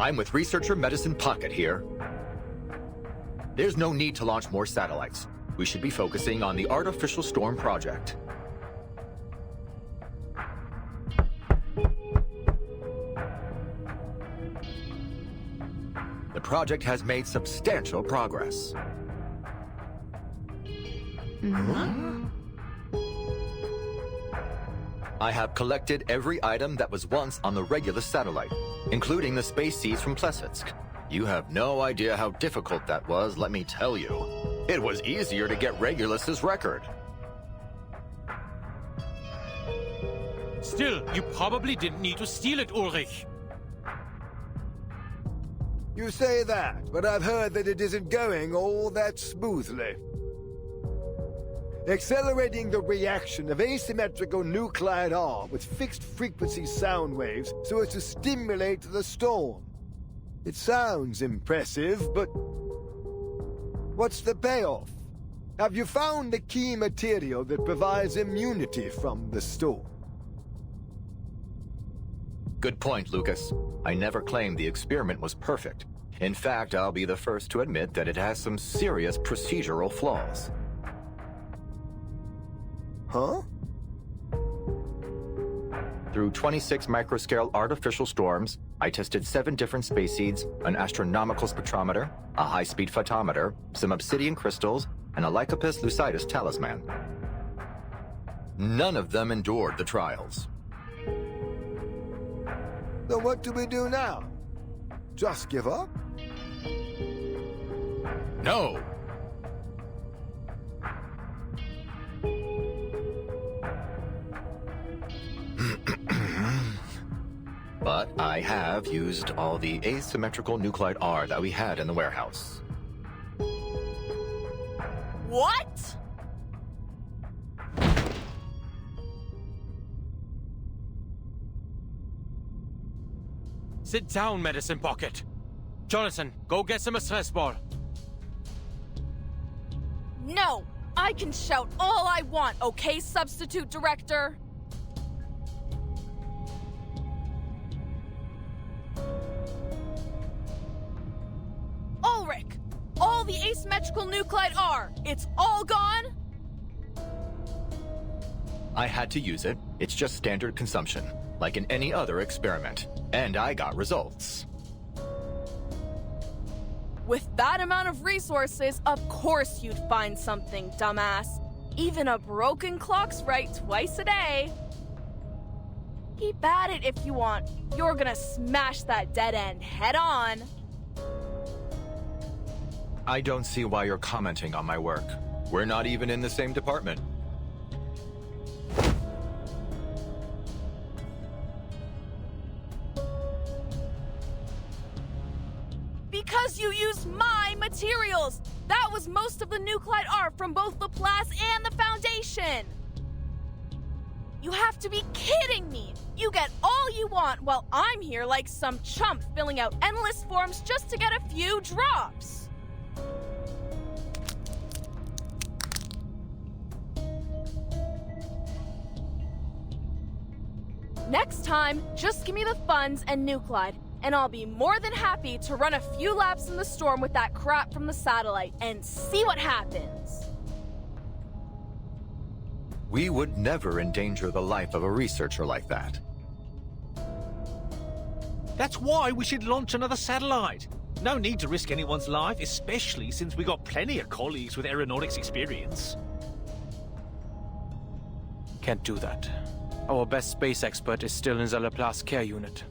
I'm with researcher Medicine Pocket here. There's no need to launch more satellites. We should be focusing on the Artificial Storm project. The project has made substantial progress. I have collected every item that was once on the Regulus satellite, including the space seeds from Plesetsk. You have no idea how difficult that was, let me tell you. It was easier to get Regulus's record. Still, you probably didn't need to steal it, Ulrich. You say that, but I've heard that it isn't going all that smoothly. Accelerating the reaction of asymmetrical nuclide R with fixed-frequency sound waves so as to stimulate the storm. It sounds impressive, but what's the payoff? Have you found the key material that provides immunity from the storm? Good point, Lucas. I never claimed the experiment was perfect. In fact, I'll be the first to admit that it has some serious procedural flaws. Huh? Through 26 microscale artificial storms, I tested 7 different space seeds, an astronomical spectrometer, a high-speed photometer, some obsidian crystals, and a Lycopus lucidus talisman. None of them endured the trials. Then what do we do now? Just give up? No! But I have used all the asymmetrical nuclide R that we had in the warehouse. What? Sit down, Medicine Pocket. Jonathan, go get some stress ball. No! I can shout all I want, okay, Substitute Director? Ulrich! All the asymmetrical nuclide R, it's all gone? I had to use it. It's just standard consumption, like in any other experiment. And I got results. With that amount of resources, of course you'd find something, dumbass. Even a broken clock's right twice a day. Keep at it if you want. You're gonna smash that dead end head on. I don't see why you're commenting on my work. We're not even in the same department. Because you used my materials! That was most of the nuclide R from both Laplace and the Foundation! You have to be kidding me! You get all you want while I'm here like some chump filling out endless forms just to get a few drops! Next time, just give me the funds and Nuclide, and I'll be more than happy to run a few laps in the storm with that crap from the satellite and see what happens. We would never endanger the life of a researcher like that. That's why we should launch another satellite. No need to risk anyone's life, especially since we got plenty of colleagues with aeronautics experience. Can't do that. Our best space expert is still in the Laplace care unit.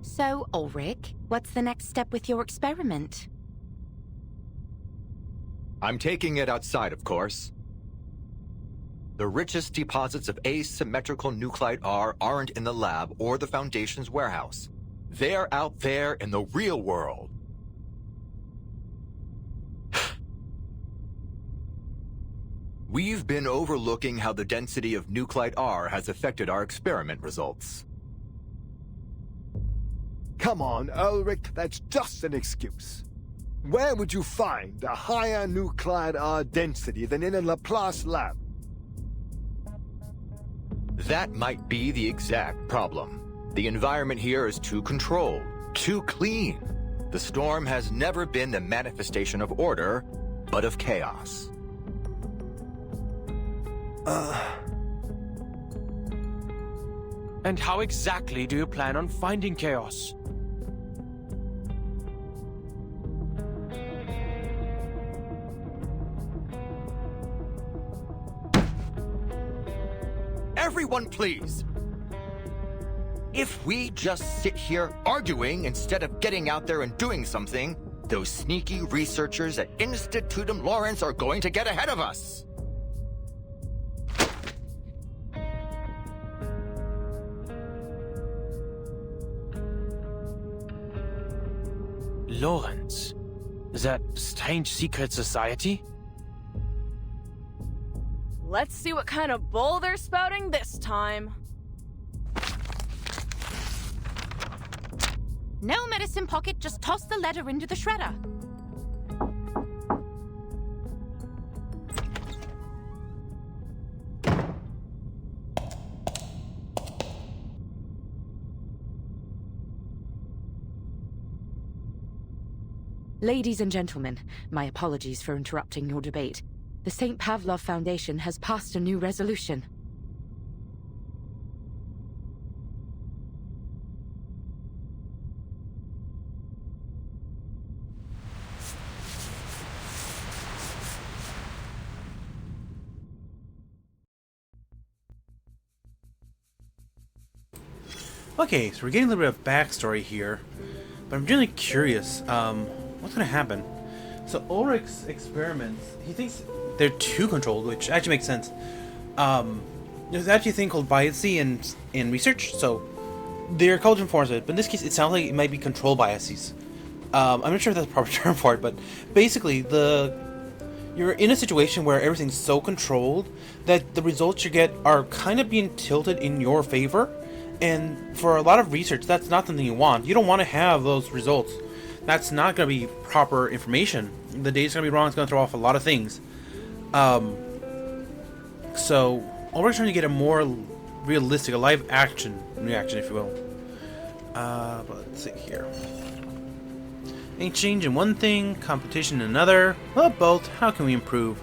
So, Ulrich, what's the next step with your experiment? I'm taking it outside, of course. The richest deposits of asymmetrical nuclide R aren't in the lab or the Foundation's warehouse. They're out there in the real world. We've been overlooking how the density of nuclide R has affected our experiment results. Come on, Ulrich, that's just an excuse. Where would you find a higher nuclide R density than in a Laplace lab? That might be the exact problem. The environment here is too controlled, too clean. The storm has never been the manifestation of order, but of chaos. And how exactly do you plan on finding chaos? Everyone, please! If we just sit here arguing instead of getting out there and doing something, those sneaky researchers at Institutum Lawrence are going to get ahead of us! Lawrence? That strange secret society? Let's see what kind of bull they're spouting this time. No medicine pocket, just toss the letter into the shredder. Ladies and gentlemen, my apologies for interrupting your debate. The St. Pavlov Foundation has passed a new resolution. Okay, so we're getting a little bit of backstory here, but I'm really curious, what's gonna happen? So Ulrich's experiments, he thinks they're too controlled, which actually makes sense. There's actually a thing called biasy in research, so there are cultural forms of it, but in this case it sounds like it might be control biases. I'm not sure if that's the proper term for it, but basically you're in a situation where everything's so controlled that the results you get are kind of being tilted in your favor. And for a lot of research, that's not something you want. You don't want to have those results. That's not going to be proper information. The data's going to be wrong. It's going to throw off a lot of things. So, Ulrich's trying to get a more realistic, a live action reaction, if you will. But let's see here. Any change in one thing, competition in another. Well, both. How can we improve?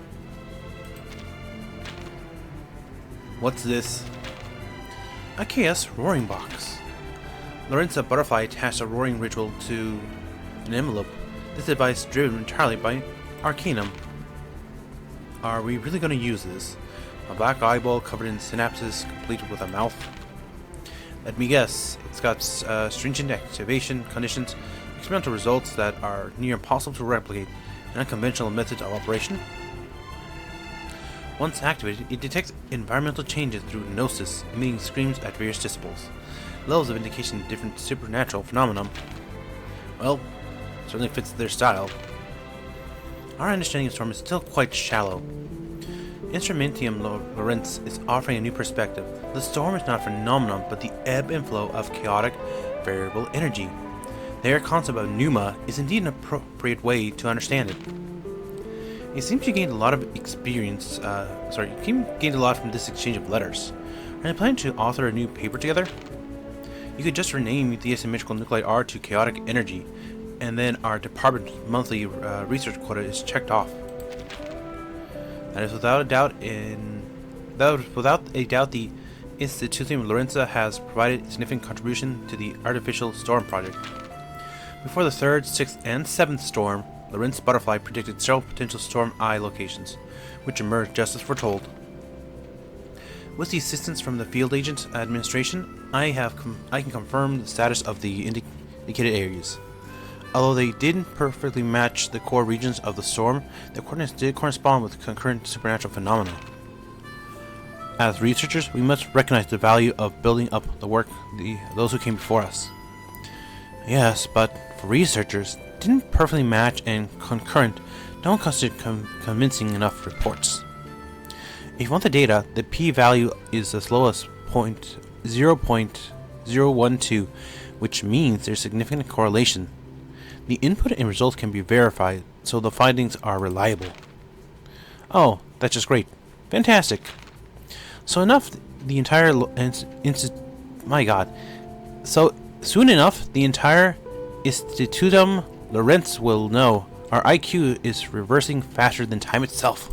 What's this? A chaos roaring box. Lorenza Butterfly attached a roaring ritual to an envelope. This device driven entirely by Arcanum. Are we really going to use this? A black eyeball covered in synapses, complete with a mouth. Let me guess. It's got stringent activation conditions, experimental results that are near impossible to replicate, and unconventional methods of operation. Once activated, it detects environmental changes through gnosis, emitting screams at various decibels. levels of indication of different supernatural phenomenon. Well, certainly fits their style. Our understanding of Storm is still quite shallow. Instrumentium Lorentz is offering a new perspective. The storm is not a phenomenon, but the ebb and flow of chaotic, variable energy. Their concept of pneuma is indeed an appropriate way to understand it. It seems you gained a lot of experience, you gained a lot from this exchange of letters. Are you planning to author a new paper together? You could just rename the asymmetrical nuclei R to chaotic energy, and then our department's monthly research quota is checked off. That is without a doubt the Institutium Lorenza has provided a significant contribution to the Artificial Storm Project. Before the 3rd, 6th, and 7th storm, Lorenz Butterfly predicted several potential Storm Eye locations, which emerged just as foretold. With the assistance from the Field Agent Administration, I can confirm the status of the indicated areas. Although they didn't perfectly match the core regions of the storm, the coordinates did correspond with concurrent supernatural phenomena. As researchers, we must recognize the value of building up the work of those who came before us. Yes, but for researchers, didn't perfectly match and concurrent don't constitute convincing enough reports. If you want the data, the p-value is as low as 0.012, which means there's significant correlation. The input and results can be verified, so the findings are reliable. Oh, that's just great. Fantastic. So soon enough, the entire Institutum Lorenz will know our IQ is reversing faster than time itself.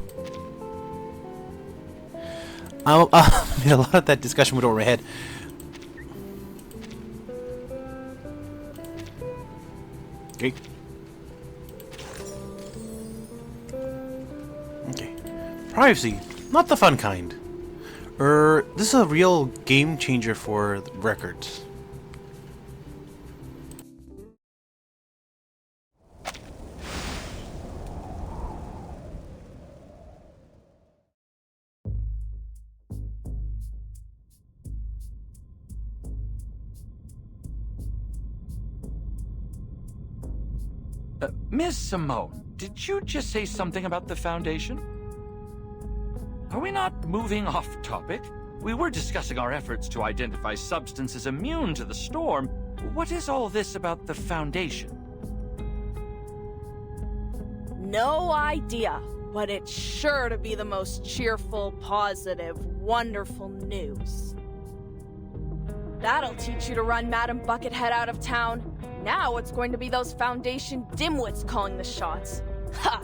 A lot of that discussion went over my head. Okay. Privacy, not the fun kind. This is a real game changer for the records. Miss Simone, did you just say something about the Foundation? Are we not moving off topic? We were discussing our efforts to identify substances immune to the storm. What is all this about the Foundation? No idea, but it's sure to be the most cheerful, positive, wonderful news. That'll teach you to run Madam Buckethead out of town. Now it's going to be those Foundation dimwits calling the shots. Ha!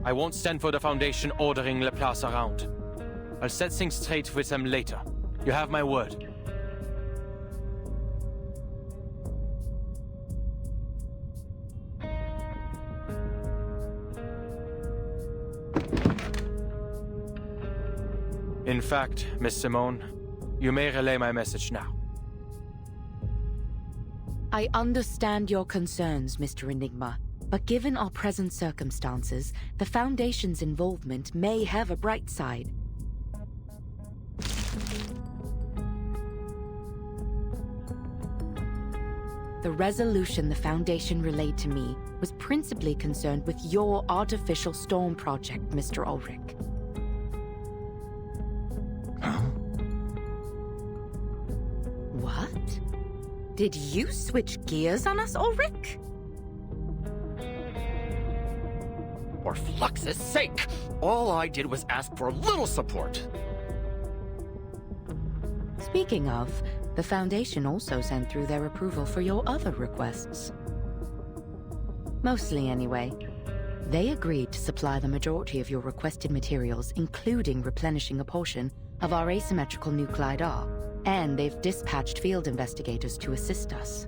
I won't stand for the Foundation ordering Laplace around. I'll set things straight with them later. You have my word. In fact, Miss Simone, you may relay my message now. I understand your concerns, Mr. Enigma, but given our present circumstances, the Foundation's involvement may have a bright side. The resolution the Foundation relayed to me was principally concerned with your artificial storm project, Mr. Ulrich. What? Did you switch gears on us, Ulrich? For Flux's sake! All I did was ask for a little support. Speaking of, the Foundation also sent through their approval for your other requests. Mostly anyway. They agreed to supply the majority of your requested materials, including replenishing a portion of our asymmetrical nuclide R, and they've dispatched field investigators to assist us.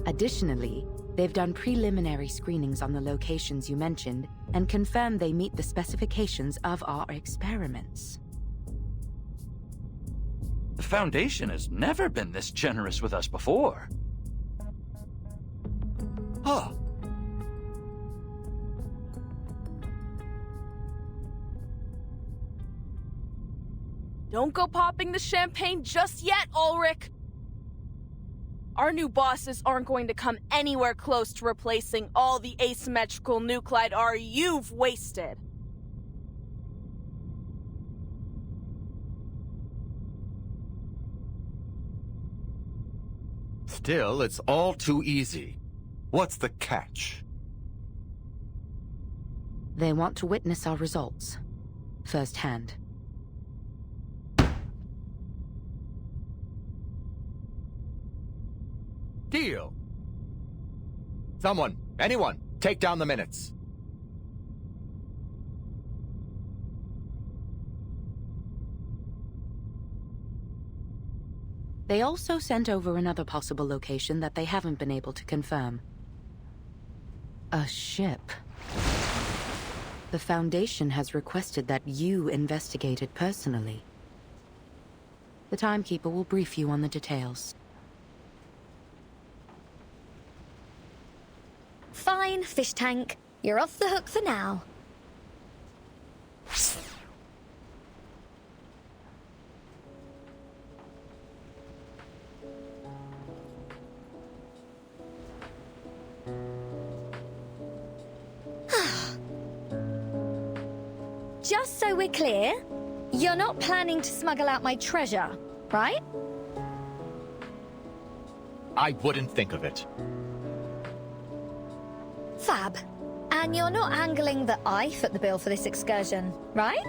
Additionally, they've done preliminary screenings on the locations you mentioned and confirmed they meet the specifications of our experiments. The Foundation has never been this generous with us before. Huh. Don't go popping the champagne just yet, Ulrich! Our new bosses aren't going to come anywhere close to replacing all the asymmetrical nuclide R you've wasted. Still, it's all too easy. What's the catch? They want to witness our results. Firsthand. Deal. Someone, anyone, take down the minutes. They also sent over another possible location that they haven't been able to confirm. A ship. The Foundation has requested that you investigate it personally. The Timekeeper will brief you on the details. Fine, fish tank. You're off the hook for now. Just so we're clear, you're not planning to smuggle out my treasure, right? I wouldn't think of it. Fab. And you're not angling that I foot the bill for this excursion, right?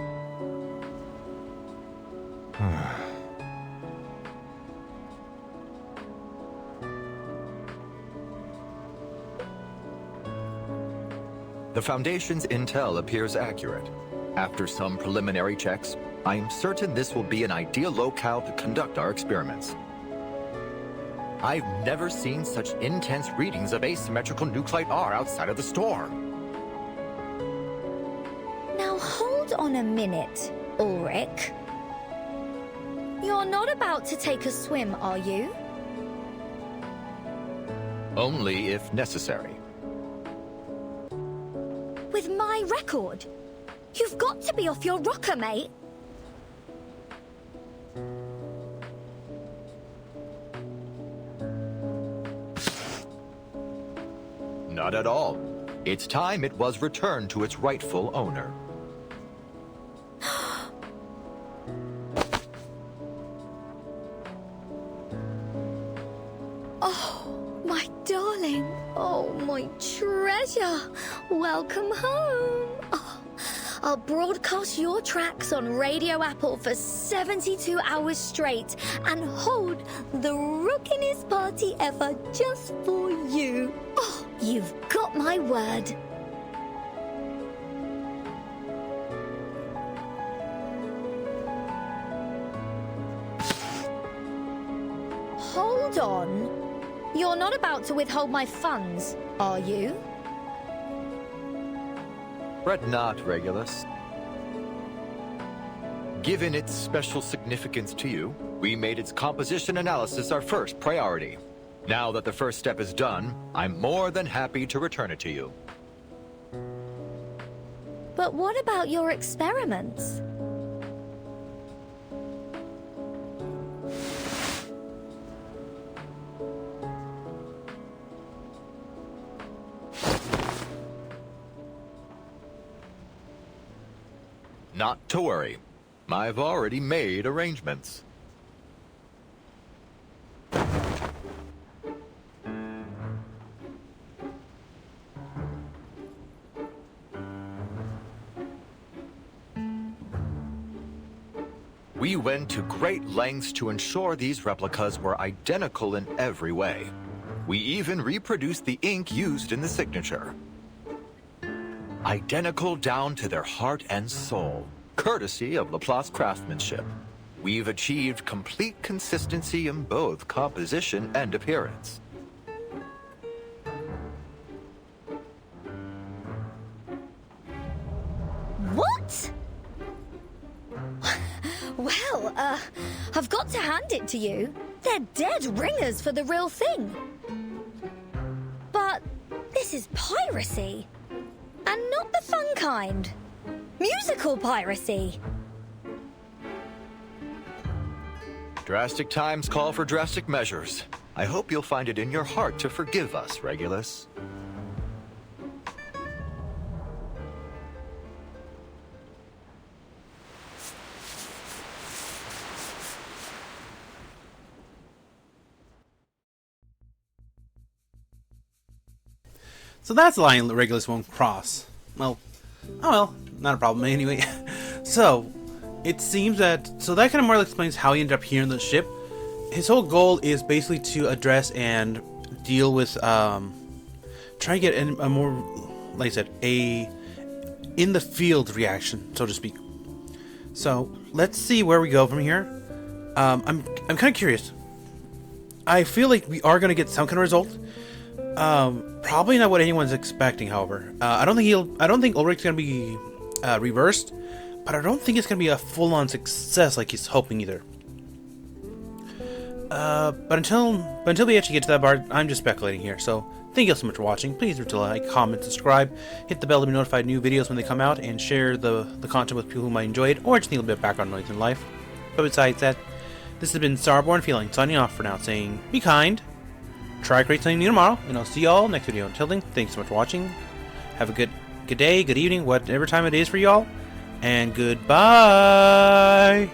The Foundation's intel appears accurate. After some preliminary checks, I am certain this will be an ideal locale to conduct our experiments. I've never seen such intense readings of asymmetrical nuclide R outside of the storm. Now hold on a minute, Ulrich. You're not about to take a swim, are you? Only if necessary. With my record? You've got to be off your rocker, mate. Not at all. It's time it was returned to its rightful owner. Oh, my darling. Oh, my treasure. Welcome home. Oh, I'll broadcast your tracks on Radio Apple for 72 hours straight and hold the rookinest party ever just for you. Oh, you've got my word. Hold on. You're not about to withhold my funds, are you? Fret not, Regulus. Given its special significance to you, we made its composition analysis our first priority. Now that the first step is done, I'm more than happy to return it to you. But what about your experiments? Not to worry. I've already made arrangements. We went to great lengths to ensure these replicas were identical in every way. We even reproduced the ink used in the signature. Identical down to their heart and soul, courtesy of Laplace craftsmanship. We've achieved complete consistency in both composition and appearance. What? Well, I've got to hand it to you. They're dead ringers for the real thing. But this is piracy. And not the fun kind. Musical piracy. Drastic times call for drastic measures. I hope you'll find it in your heart to forgive us, Regulus. So that's the line Regulus won't cross. Well, oh well, not a problem anyway. So, it seems that... So that kind of more or less explains how he ended up here in the ship. His whole goal is basically to address and deal with... try to get a more... Like I said, a... in-the-field reaction, so to speak. So, let's see where we go from here. I'm kind of curious. I feel like we are going to get some kind of result. Probably not what anyone's expecting, however. I don't think Ulrich's gonna be reversed, but I don't think it's gonna be a full-on success like he's hoping either. But until we actually get to that part, I'm just speculating here. So thank you all so much for watching. Please remember to like, comment, subscribe, hit the bell to be notified of new videos when they come out, and share the content with people who might enjoy it, or just need a little bit of background noise in life. But besides that, this has been Starborn Feline signing off for now, saying be kind. Try to create something new tomorrow, and I'll see y'all next video. Until then, thanks so much for watching. Have a good day, good evening, whatever time it is for y'all, and goodbye!